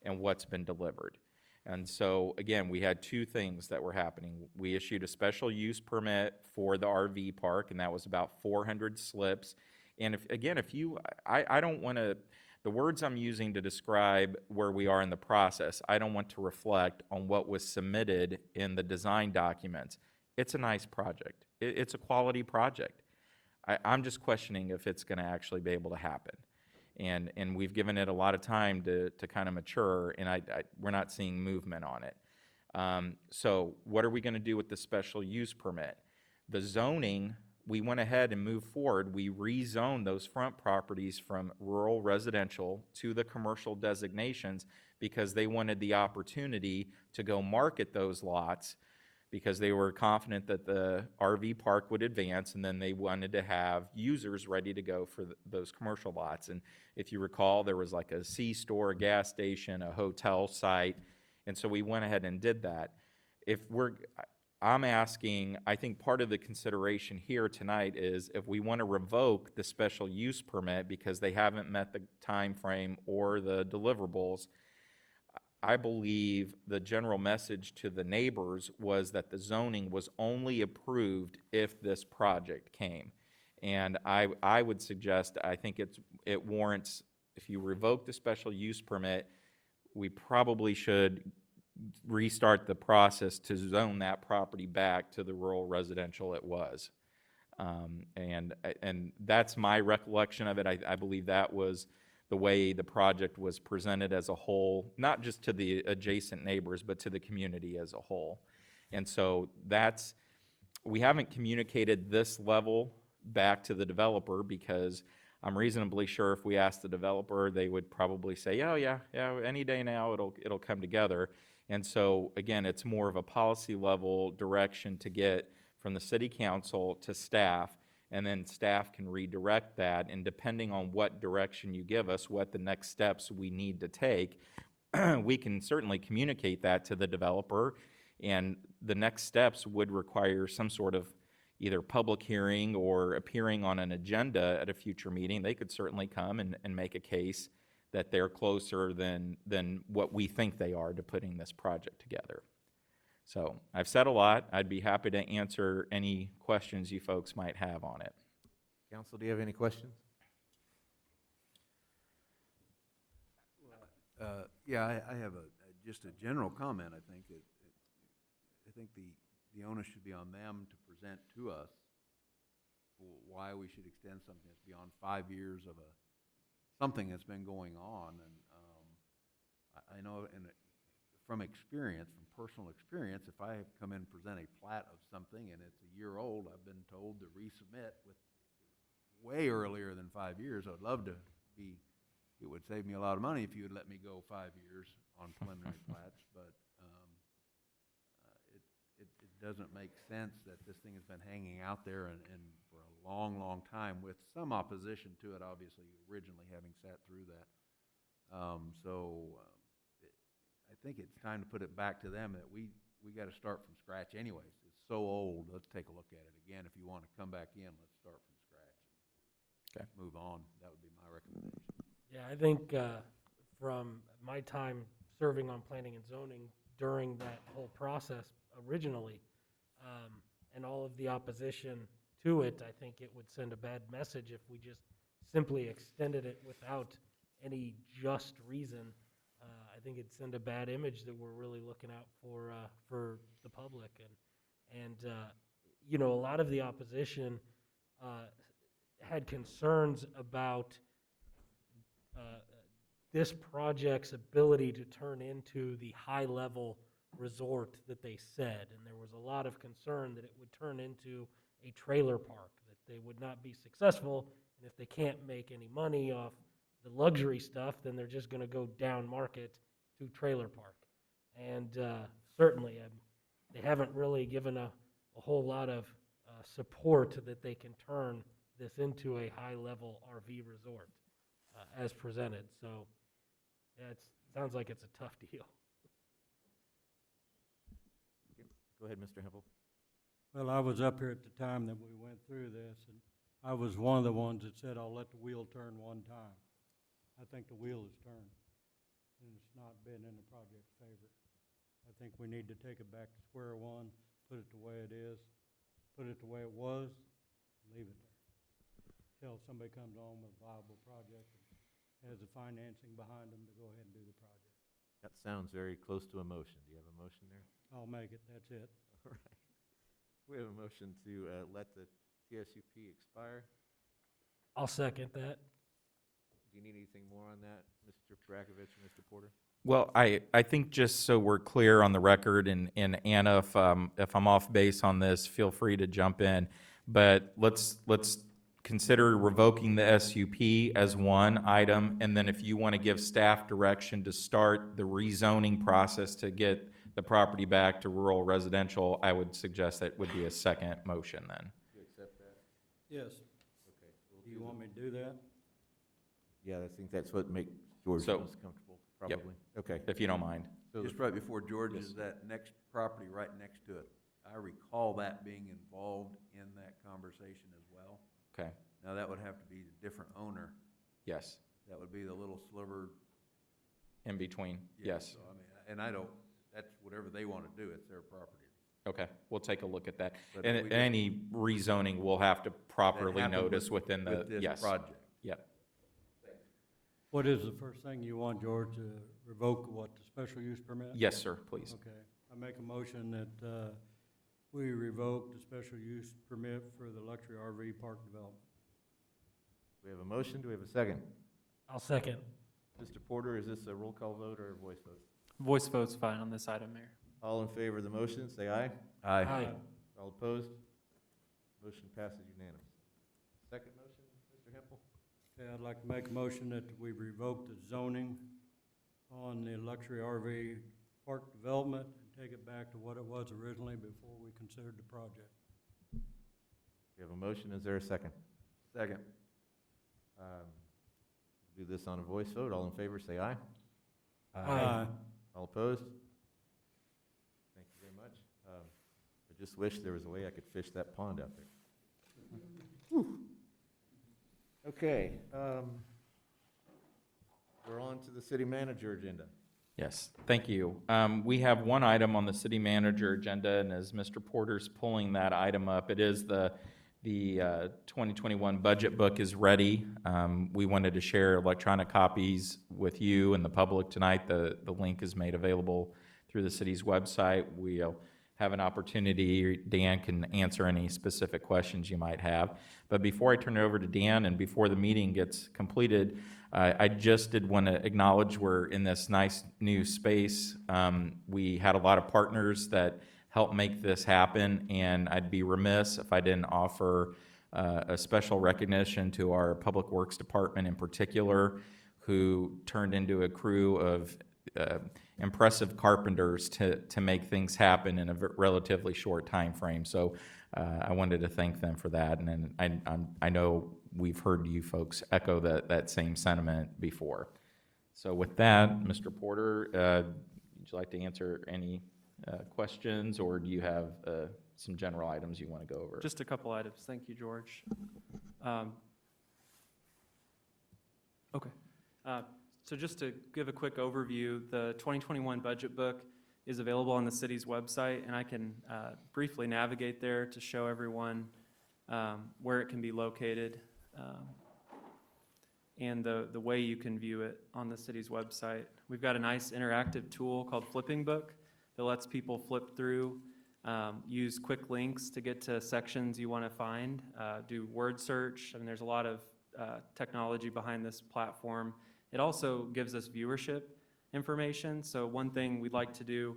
and what's been delivered. And so, again, we had 2 things that were happening. We issued a special use permit for the RV park, and that was about 400 slips. And I don't want to, the words I'm using to describe where we are in the process, I don't want to reflect on what was submitted in the design documents. It's a nice project. It's a quality project. I'm just questioning if it's going to actually be able to happen. And we've given it a lot of time to kind of mature, and we're not seeing movement on it. So what are we going to do with the special use permit? The zoning, we went ahead and moved forward. We rezoned those front properties from rural residential to the commercial designations because they wanted the opportunity to go market those lots because they were confident that the RV park would advance, and then they wanted to have users ready to go for those commercial lots. And if you recall, there was like a C-store, a gas station, a hotel site, and so we went ahead and did that. I'm asking, I think part of the consideration here tonight is if we want to revoke the special use permit because they haven't met the time frame or the deliverables, I believe the general message to the neighbors was that the zoning was only approved if this project came. And I would suggest, I think it warrants, if you revoke the special use permit, we probably should restart the process to zone that property back to the rural residential it was. And that's my recollection of it. I believe that was the way the project was presented as a whole, not just to the adjacent neighbors, but to the community as a whole. And so we haven't communicated this level back to the developer because I'm reasonably sure if we asked the developer, they would probably say, oh, yeah, any day now it'll come together. And so, again, it's more of a policy level direction to get from the city council to staff, and then staff can redirect that, and depending on what direction you give us, what the next steps we need to take, we can certainly communicate that to the developer, and the next steps would require some sort of either public hearing or appearing on an agenda at a future meeting. They could certainly come and make a case that they're closer than what we think they are to putting this project together. So I've said a lot. I'd be happy to answer any questions you folks might have on it. Council, do you have any questions? Yeah, I have just a general comment. I think the onus should be on them to present to us why we should extend something that's beyond 5 years of something that's been going on. And I know, from personal experience, if I come in and present a plat of something and it's a year old, I've been told to resubmit with way earlier than 5 years. I'd love to be. It would save me a lot of money if you would let me go 5 years on preliminary plats, but it doesn't make sense that this thing has been hanging out there and for a long, long time with some opposition to it, obviously, originally having sat through that. I think it's time to put it back to them that we got to start from scratch anyways. It's so old. Let's take a look at it again. If you want to come back in, let's start from scratch. Okay. Move on. That would be my recommendation. Yeah, I think from my time serving on planning and zoning during that whole process originally, and all of the opposition to it, I think it would send a bad message if we just simply extended it without any just reason. I think it'd send a bad image that we're really looking out for the public. And a lot of the opposition had concerns about this project's ability to turn into the high-level resort that they said. And there was a lot of concern that it would turn into a trailer park, that they would not be successful, and if they can't make any money off the luxury stuff, then they're just going to go down market to trailer park. And certainly they haven't really given a whole lot of support that they can turn this into a high-level RV resort as presented. So yeah, it sounds like it's a tough deal. Go ahead, Mr. Hempel. Well, I was up here at the time that we went through this, and I was one of the ones that said, I'll let the wheel turn one time. I think the wheel has turned, and it's not been in the project's favor. I think we need to take it back to square one, put it the way it is, put it the way it was, leave it there. Till somebody comes on with a viable project and has the financing behind them to go ahead and do the project. That sounds very close to a motion. Do you have a motion there? I'll make it, that's it. All right. We have a motion to let the TSUP expire. I'll second that. Do you need anything more on that, Mr. Brakovich or Mr. Porter? Well, I think just so we're clear on the record, and Anna, if I'm off base on this, feel free to jump in. But let's consider revoking the SUP as one item, and then if you want to give staff direction to start the rezoning process to get the property back to rural residential, I would suggest that would be a second motion then. Do you accept that? Yes. Okay. Do you want me to do that? Yeah, I think that's what makes George So- most comfortable, probably. Okay. If you don't mind. So Just right before George is that next property right next to it. I recall that being involved in that conversation as well. Okay, Now, that would have to be a different owner. yes, That would be the little sliver. in between, Yeah, yes. So, I mean, and I don't, that's whatever they want to do, it's their property. Okay, we'll take a look at that. But And we just- any rezoning will have to properly happened notice with- within the, With this yes. project. Yep. What is the first thing you want, George, to revoke what, the special use permit? Yes, sir, please. Okay, I make a motion that we revoke the special use permit for the luxury RV park development. we have a motion. Do we have a second? I'll second. Mr. Porter, is this a roll call vote or a voice vote? Voice vote's fine on this item, Mayor. All in favor of the motion, say aye. Aye. All opposed? Motion passes unanimous. Second motion, Mr. Hempel? Okay, I'd like to make a motion that we revoke the zoning on the luxury RV park development and take it back to what it was originally before we considered the project. We have a motion, is there a second? Second. Do this on a voice vote, all in favor, say aye. Aye. All opposed? Thank you very much. I just wish there was a way I could fish that pond out there. Whew. Okay, we're on to the city manager agenda. Yes, thank you. We have one item on the city manager agenda, and as Mr. Porter's pulling that item up, it is the 2021 budget book is ready. We wanted to share electronic copies with you and the public tonight. The link is made available through the city's website. We'll have an opportunity, Dan can answer any specific questions you might have. But before I turn it over to Dan and before the meeting gets completed, I just did want to acknowledge we're in this nice new space. We had a lot of partners that helped make this happen, and I'd be remiss if I didn't offer a special recognition to our Public Works Department in particular, who turned into a crew of impressive carpenters to make things happen in a relatively short time frame. So I wanted to thank them for that, and I know we've heard you folks echo that same sentiment before. So with that, Mr. Porter, would you like to answer any questions, or do you have some general items you want to go over? Just a couple items. Thank you, George. Okay. So just to give a quick overview, the 2021 budget book is available on the city's website, and I can briefly navigate there to show everyone where it can be located and the way you can view it on the city's website. We've got a nice interactive tool called Flipping Book that lets people flip through, use quick links to get to sections you want to find, do word search. I mean, there's a lot of technology behind this platform. It also gives us viewership information. So one thing we'd like to do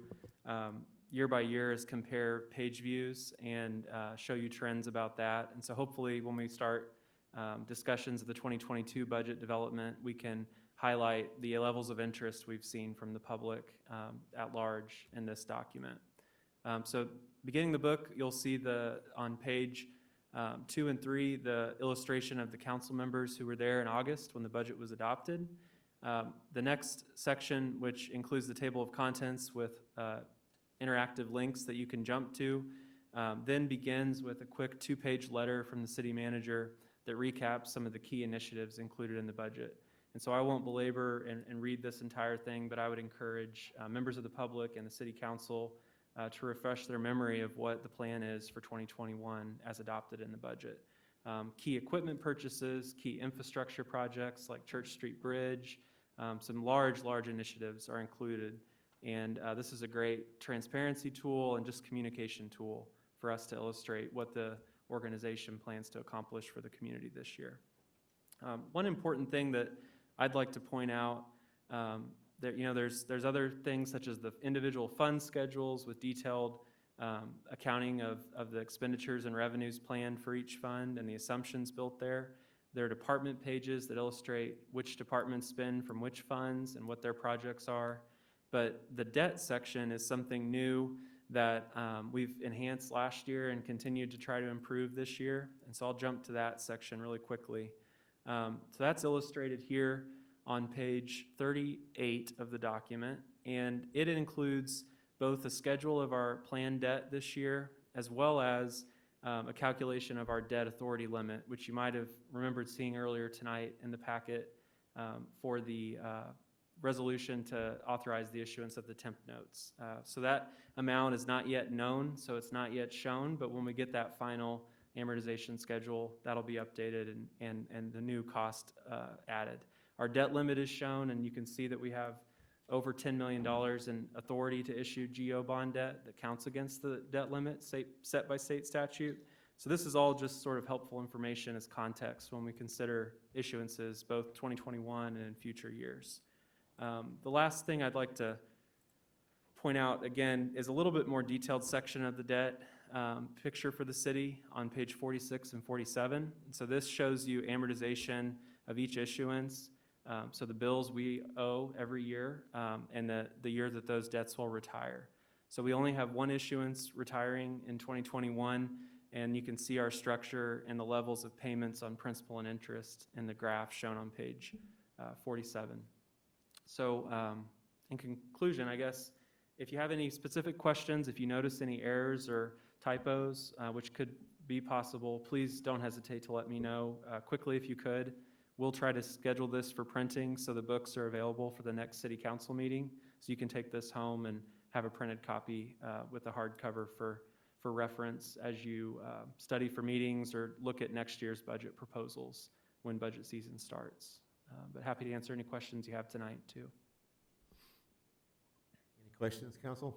year by year is compare page views and show you trends about that. And so hopefully when we start discussions of the 2022 budget development, we can highlight the levels of interest we've seen from the public at large in this document. So beginning the book, you'll see on page 2 and 3, the illustration of the council members who were there in August when the budget was adopted. The next section, which includes the table of contents with interactive links that you can jump to, then begins with a quick 2-page letter from the city manager that recaps some of the key initiatives included in the budget. And so I won't belabor and read this entire thing, but I would encourage members of the public and the city council to refresh their memory of what the plan is for 2021 as adopted in the budget. Key equipment purchases, key infrastructure projects like Church Street Bridge, some large initiatives are included. And this is a great transparency tool and just communication tool for us to illustrate what the organization plans to accomplish for the community this year. One important thing that I'd like to point out, there's other things such as the individual fund schedules with detailed accounting of the expenditures and revenues planned for each fund and the assumptions built there. There are department pages that illustrate which departments spend from which funds and what their projects are. But the debt section is something new that we've enhanced last year and continued to try to improve this year. And so I'll jump to that section really quickly. So that's illustrated here on page 38 of the document, and it includes both a schedule of our planned debt this year as well as a calculation of our debt authority limit, which you might have remembered seeing earlier tonight in the packet for the resolution to authorize the issuance of the temp notes. So that amount is not yet known, so it's not yet shown, but when we get that final amortization schedule, that'll be updated and the new cost added. Our debt limit is shown, and you can see that we have over $10 million in authority to issue GO bond debt that counts against the debt limit set by state statute. So this is all just sort of helpful information as context when we consider issuances, both 2021 and in future years. The last thing I'd like to point out, again, is a little bit more detailed section of the debt picture for the city on page 46 and 47. And so this shows you amortization of each issuance, so the bills we owe every year, and the year that those debts will retire. So we only have one issuance retiring in 2021, and you can see our structure and the levels of payments on principal and interest in the graph shown on page 47. So in conclusion, I guess, if you have any specific questions, if you notice any errors or typos, which could be possible, please don't hesitate to let me know quickly if you could. We'll try to schedule this for printing so the books are available for the next city council meeting, so you can take this home and have a printed copy with a hardcover for reference as you study for meetings or look at next year's budget proposals when budget season starts. But happy to answer any questions you have tonight, too. Any questions, council?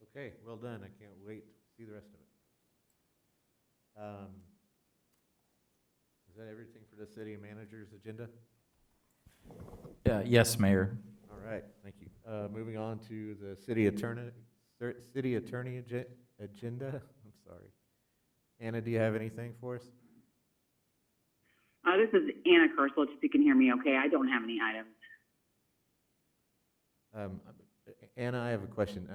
Okay, well done. I can't wait to see the rest of it. Is that everything for the city manager's agenda? Yes, Mayor. All right, thank you. Moving on to the city attorney agenda. I'm sorry. Anna, do you have anything for us? This is Anna Kersel, if you can hear me okay. I don't have any items. Anna, I have a question.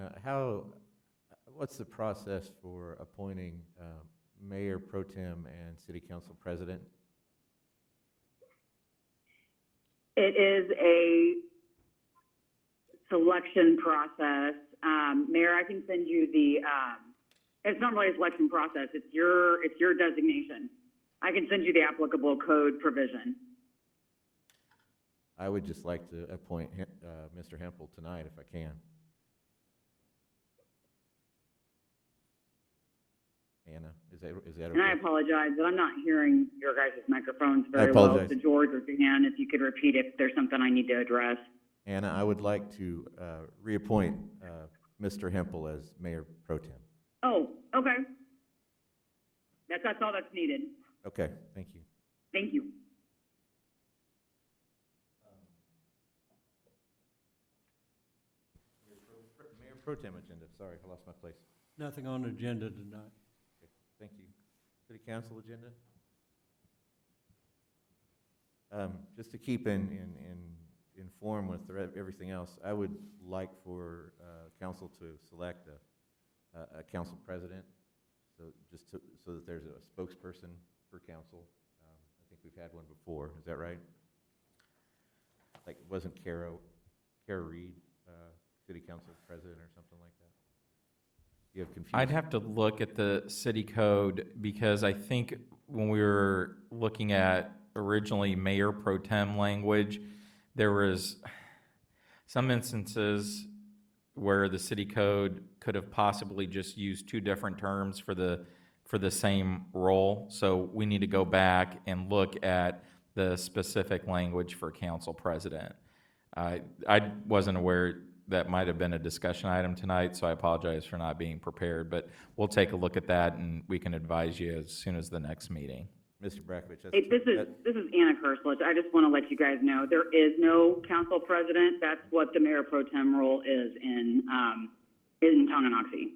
What's the process for appointing mayor pro tem and city council president? It is a selection process. Mayor, I can send you the, it's not really a selection process. It's your designation. I can send you the applicable code provision. I would just like to appoint Mr. Hempel tonight if I can. Anna, is that okay? And I apologize, but I'm not hearing your guys' microphones very apologize. well. So George or Dan, if you could repeat if there's something I need to address. Anna, I would like to reappoint Mr. Hempel as mayor pro tem. Oh, okay. That's all that's needed. Okay, thank you. Thank you. Mayor pro tem agenda. Sorry, I lost my place. Nothing on the agenda tonight. Okay, thank you. City council agenda. Just to keep informed with everything else, I would like for council to select a council president, so that there's a spokesperson for council. I think we've had one before. Is that right? Like, wasn't Kara Reed city council president or something like that? You have confusion? I'd have to look at the city code because I think when we were looking at originally mayor pro tem language, there was some instances where the city code could have possibly just used two different terms for the same role. So we need to go back and look at the specific language for council president. I wasn't aware that might have been a discussion item tonight, so I apologize for not being prepared, but we'll take a look at that and we can advise you as soon as the next meeting. Mr. Brackovich, Hey, this is Anna Kerslich. I just want to let you guys know there is no council president. That's what the mayor pro tem role is in Tonganoxie.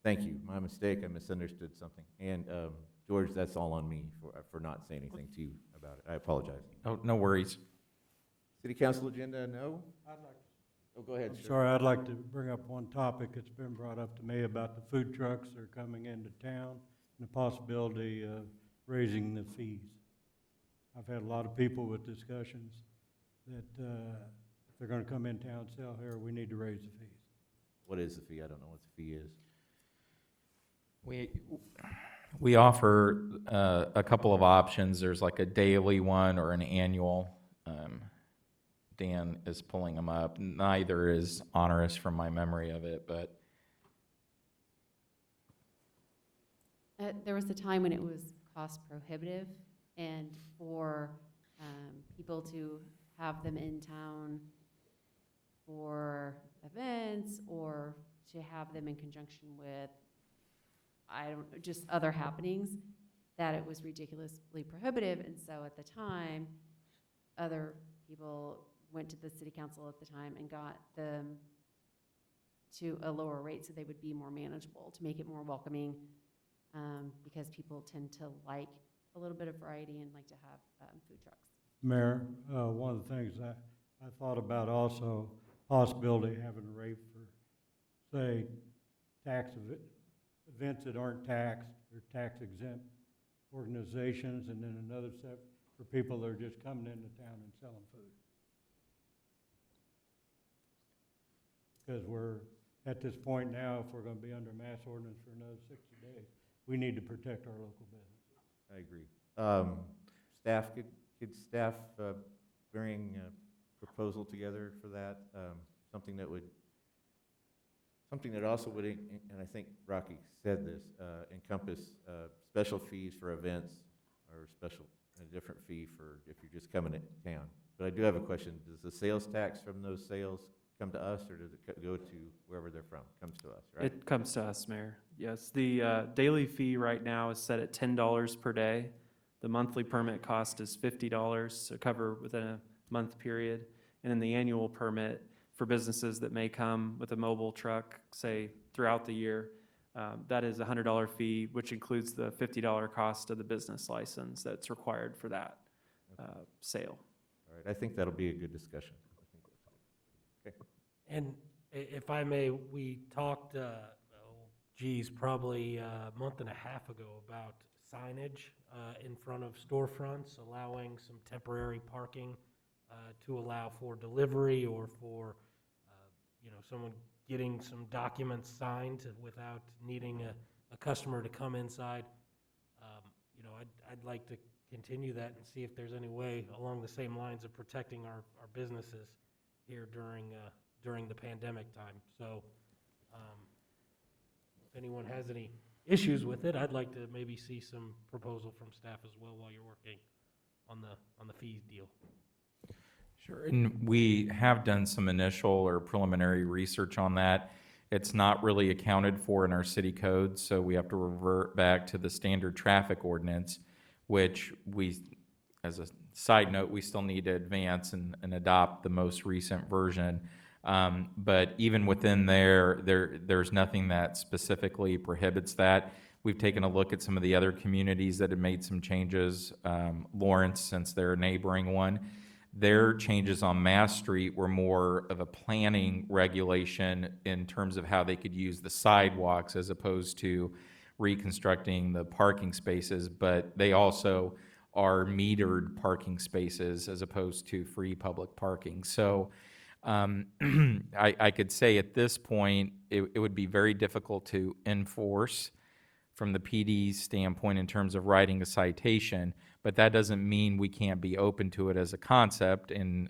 thank you. My mistake. I misunderstood something. And George, that's all on me for not saying anything to you about it. I apologize. Oh, no worries. City council agenda, no? I'd like to. Oh, go ahead, I'm sir. sorry, I'd like to bring up one topic that's been brought up to me about the food trucks that are coming into town and the possibility of raising the fees. I've had a lot of people with discussions that if they're gonna come in town and sell here, we need to raise the fees. What is the fee? I don't know what the fee is. We offer a couple of options. There's like a daily one or an annual. Dan is pulling them up. Neither is onerous from my memory of it, but There was a time when it was cost prohibitive, and for people to have them in town for events or to have them in conjunction with, I don't, just other happenings, that it was ridiculously prohibitive. And so at the time, other people went to the city council at the time and got them to a lower rate so they would be more manageable, to make it more welcoming, because people tend to like a little bit of variety and like to have food trucks. Mayor, one of the things I thought about also, possibility of having a rate for, say, events that aren't taxed or tax exempt organizations, and then another set for people that are just coming into town and selling food. Because we're at this point now, if we're gonna be under mass ordinance for another 60 days, we need to protect our local businesses. I agree. Staff, could staff bring a proposal together for that? Something that also would, and I think Rocky said this, encompass special fees for events, or a different fee for if you're just coming to town. But I do have a question. Does the sales tax from those sales come to us, or does it go to wherever they're from? Comes to us, right? It comes to us, Mayor. Yes, the daily fee right now is set at $10 per day. The monthly permit cost is $50 to cover within a month period. And then the annual permit for businesses that may come with a mobile truck, say, throughout the year, that is a $100 fee, which includes the $50 cost of the business license that's required for that sale. All right, I think that'll be a good discussion. I think that's good. Okay. And if I may, we talked, probably a month and a half ago about signage in front of storefronts, allowing some temporary parking to allow for delivery or for, someone getting some documents signed without needing a customer to come inside. I'd like to continue that and see if there's any way along the same lines of protecting our businesses here during the pandemic time. So if anyone has any issues with it, I'd like to maybe see some proposal from staff as well while you're working on the fees deal. Sure, and we have done some initial or preliminary research on that. It's not really accounted for in our city code, so we have to revert back to the standard traffic ordinance, which we, as a side note, we still need to advance and adopt the most recent version. But even within there's nothing that specifically prohibits that. We've taken a look at some of the other communities that have made some changes. Lawrence, since they're a neighboring one, their changes on Mass Street were more of a planning regulation in terms of how they could use the sidewalks as opposed to reconstructing the parking spaces, but they also are metered parking spaces as opposed to free public parking. So I could say at this point, it would be very difficult to enforce from the PD's standpoint in terms of writing a citation, but that doesn't mean we can't be open to it as a concept and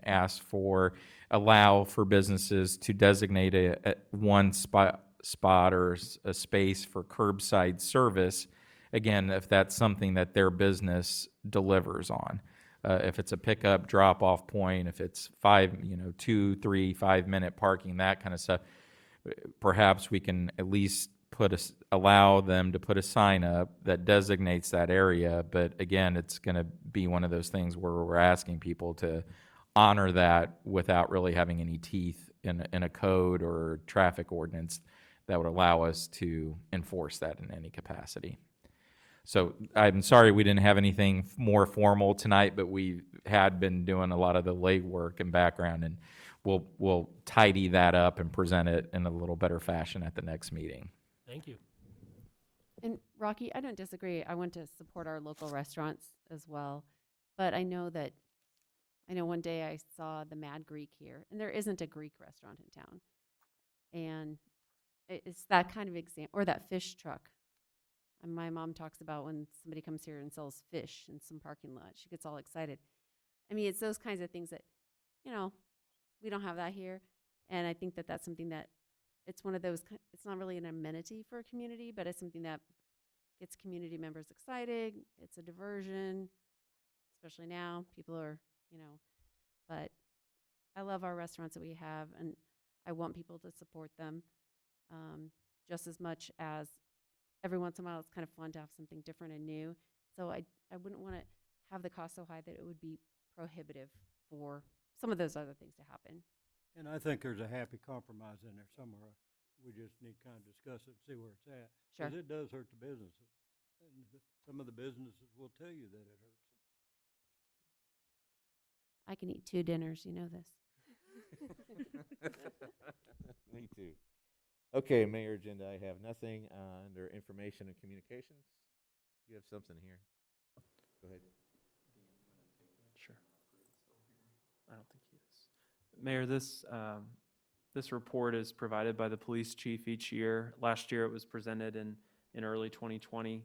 allow for businesses to designate a one spot or a space for curbside service, again, if that's something that their business delivers on. If it's a pickup drop-off point, if it's 2, 3, 5 minute parking, that kind of stuff, perhaps we can at least allow them to put a sign up that designates that area. But again, it's going to be one of those things where we're asking people to honor that without really having any teeth in a code or traffic ordinance that would allow us to enforce that in any capacity. So I'm sorry we didn't have anything more formal tonight, but we had been doing a lot of the legwork and background, and we'll tidy that up and present it in a little better fashion at the next meeting. Thank you. And Rocky, I don't disagree. I want to support our local restaurants as well. But I know one day I saw the Mad Greek here, and there isn't a Greek restaurant in town. And it's that kind of example, or that fish truck. And my mom talks about when somebody comes here and sells fish in some parking lot, she gets all excited. I mean, it's those kinds of things that, we don't have that here. And I think that that's something that it's one of those, it's not really an amenity for a community, but it's something that gets community members excited. It's a diversion, especially now. People are, but I love our restaurants that we have, and I want people to support them. just as much as every once in a while, it's kind of fun to have something different and new. So I wouldn't want to have the cost so high that it would be prohibitive for some of those other things to happen. And I think there's a happy compromise in there somewhere. We just need to kind of discuss it and see where it's at. Sure. Because it does hurt the businesses. And some of the businesses will tell you that it hurts them. I can eat 2 dinners, you know this. Me too. Okay, Mayor agenda, I have nothing under information and communications. You have something here. Go ahead. Sure. I don't think he is. Mayor, this report is provided by the police chief each year. Last year, it was presented in early 2020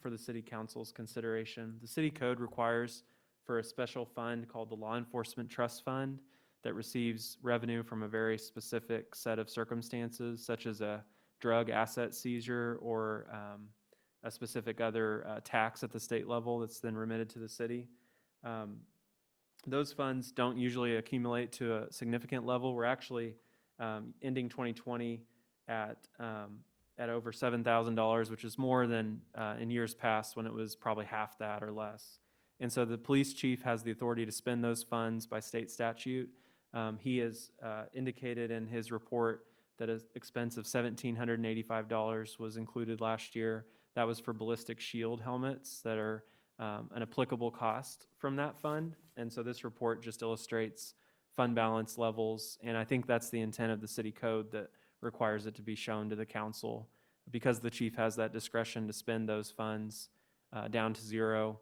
for the city council's consideration. The city code requires for a special fund called the Law Enforcement Trust Fund that receives revenue from a very specific set of circumstances, such as a drug asset seizure or a specific other tax at the state level that's then remitted to the city. Those funds don't usually accumulate to a significant level. We're actually ending 2020 at over $7,000, which is more than in years past when it was probably half that or less. And so the police chief has the authority to spend those funds by state statute. He has indicated in his report that an expense of $1,785 was included last year. That was for ballistic shield helmets that are an applicable cost from that fund. And so this report just illustrates fund balance levels. And I think that's the intent of the city code that requires it to be shown to the council. Because the chief has that discretion to spend those funds down to zero,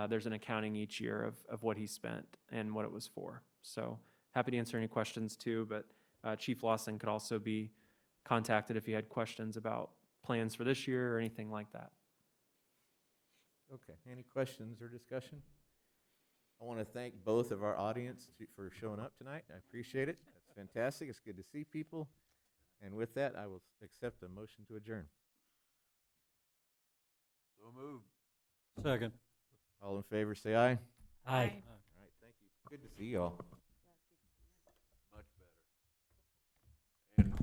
there's an accounting each year of what he spent and what it was for. So happy to answer any questions too, but Chief Lawson could also be contacted if he had questions about plans for this year or anything like that. Okay, any questions or discussion? I want to thank both of our audience for showing up tonight. I appreciate it. That's fantastic. It's good to see people. And with that, I will accept a motion to adjourn. So moved. Second. All in favor, say aye. Aye. All right, thank you. Good to see y'all. Much better. And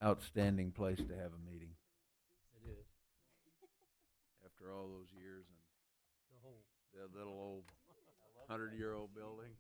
outstanding place to have a meeting It is. after all those years and that little old 100-year-old building.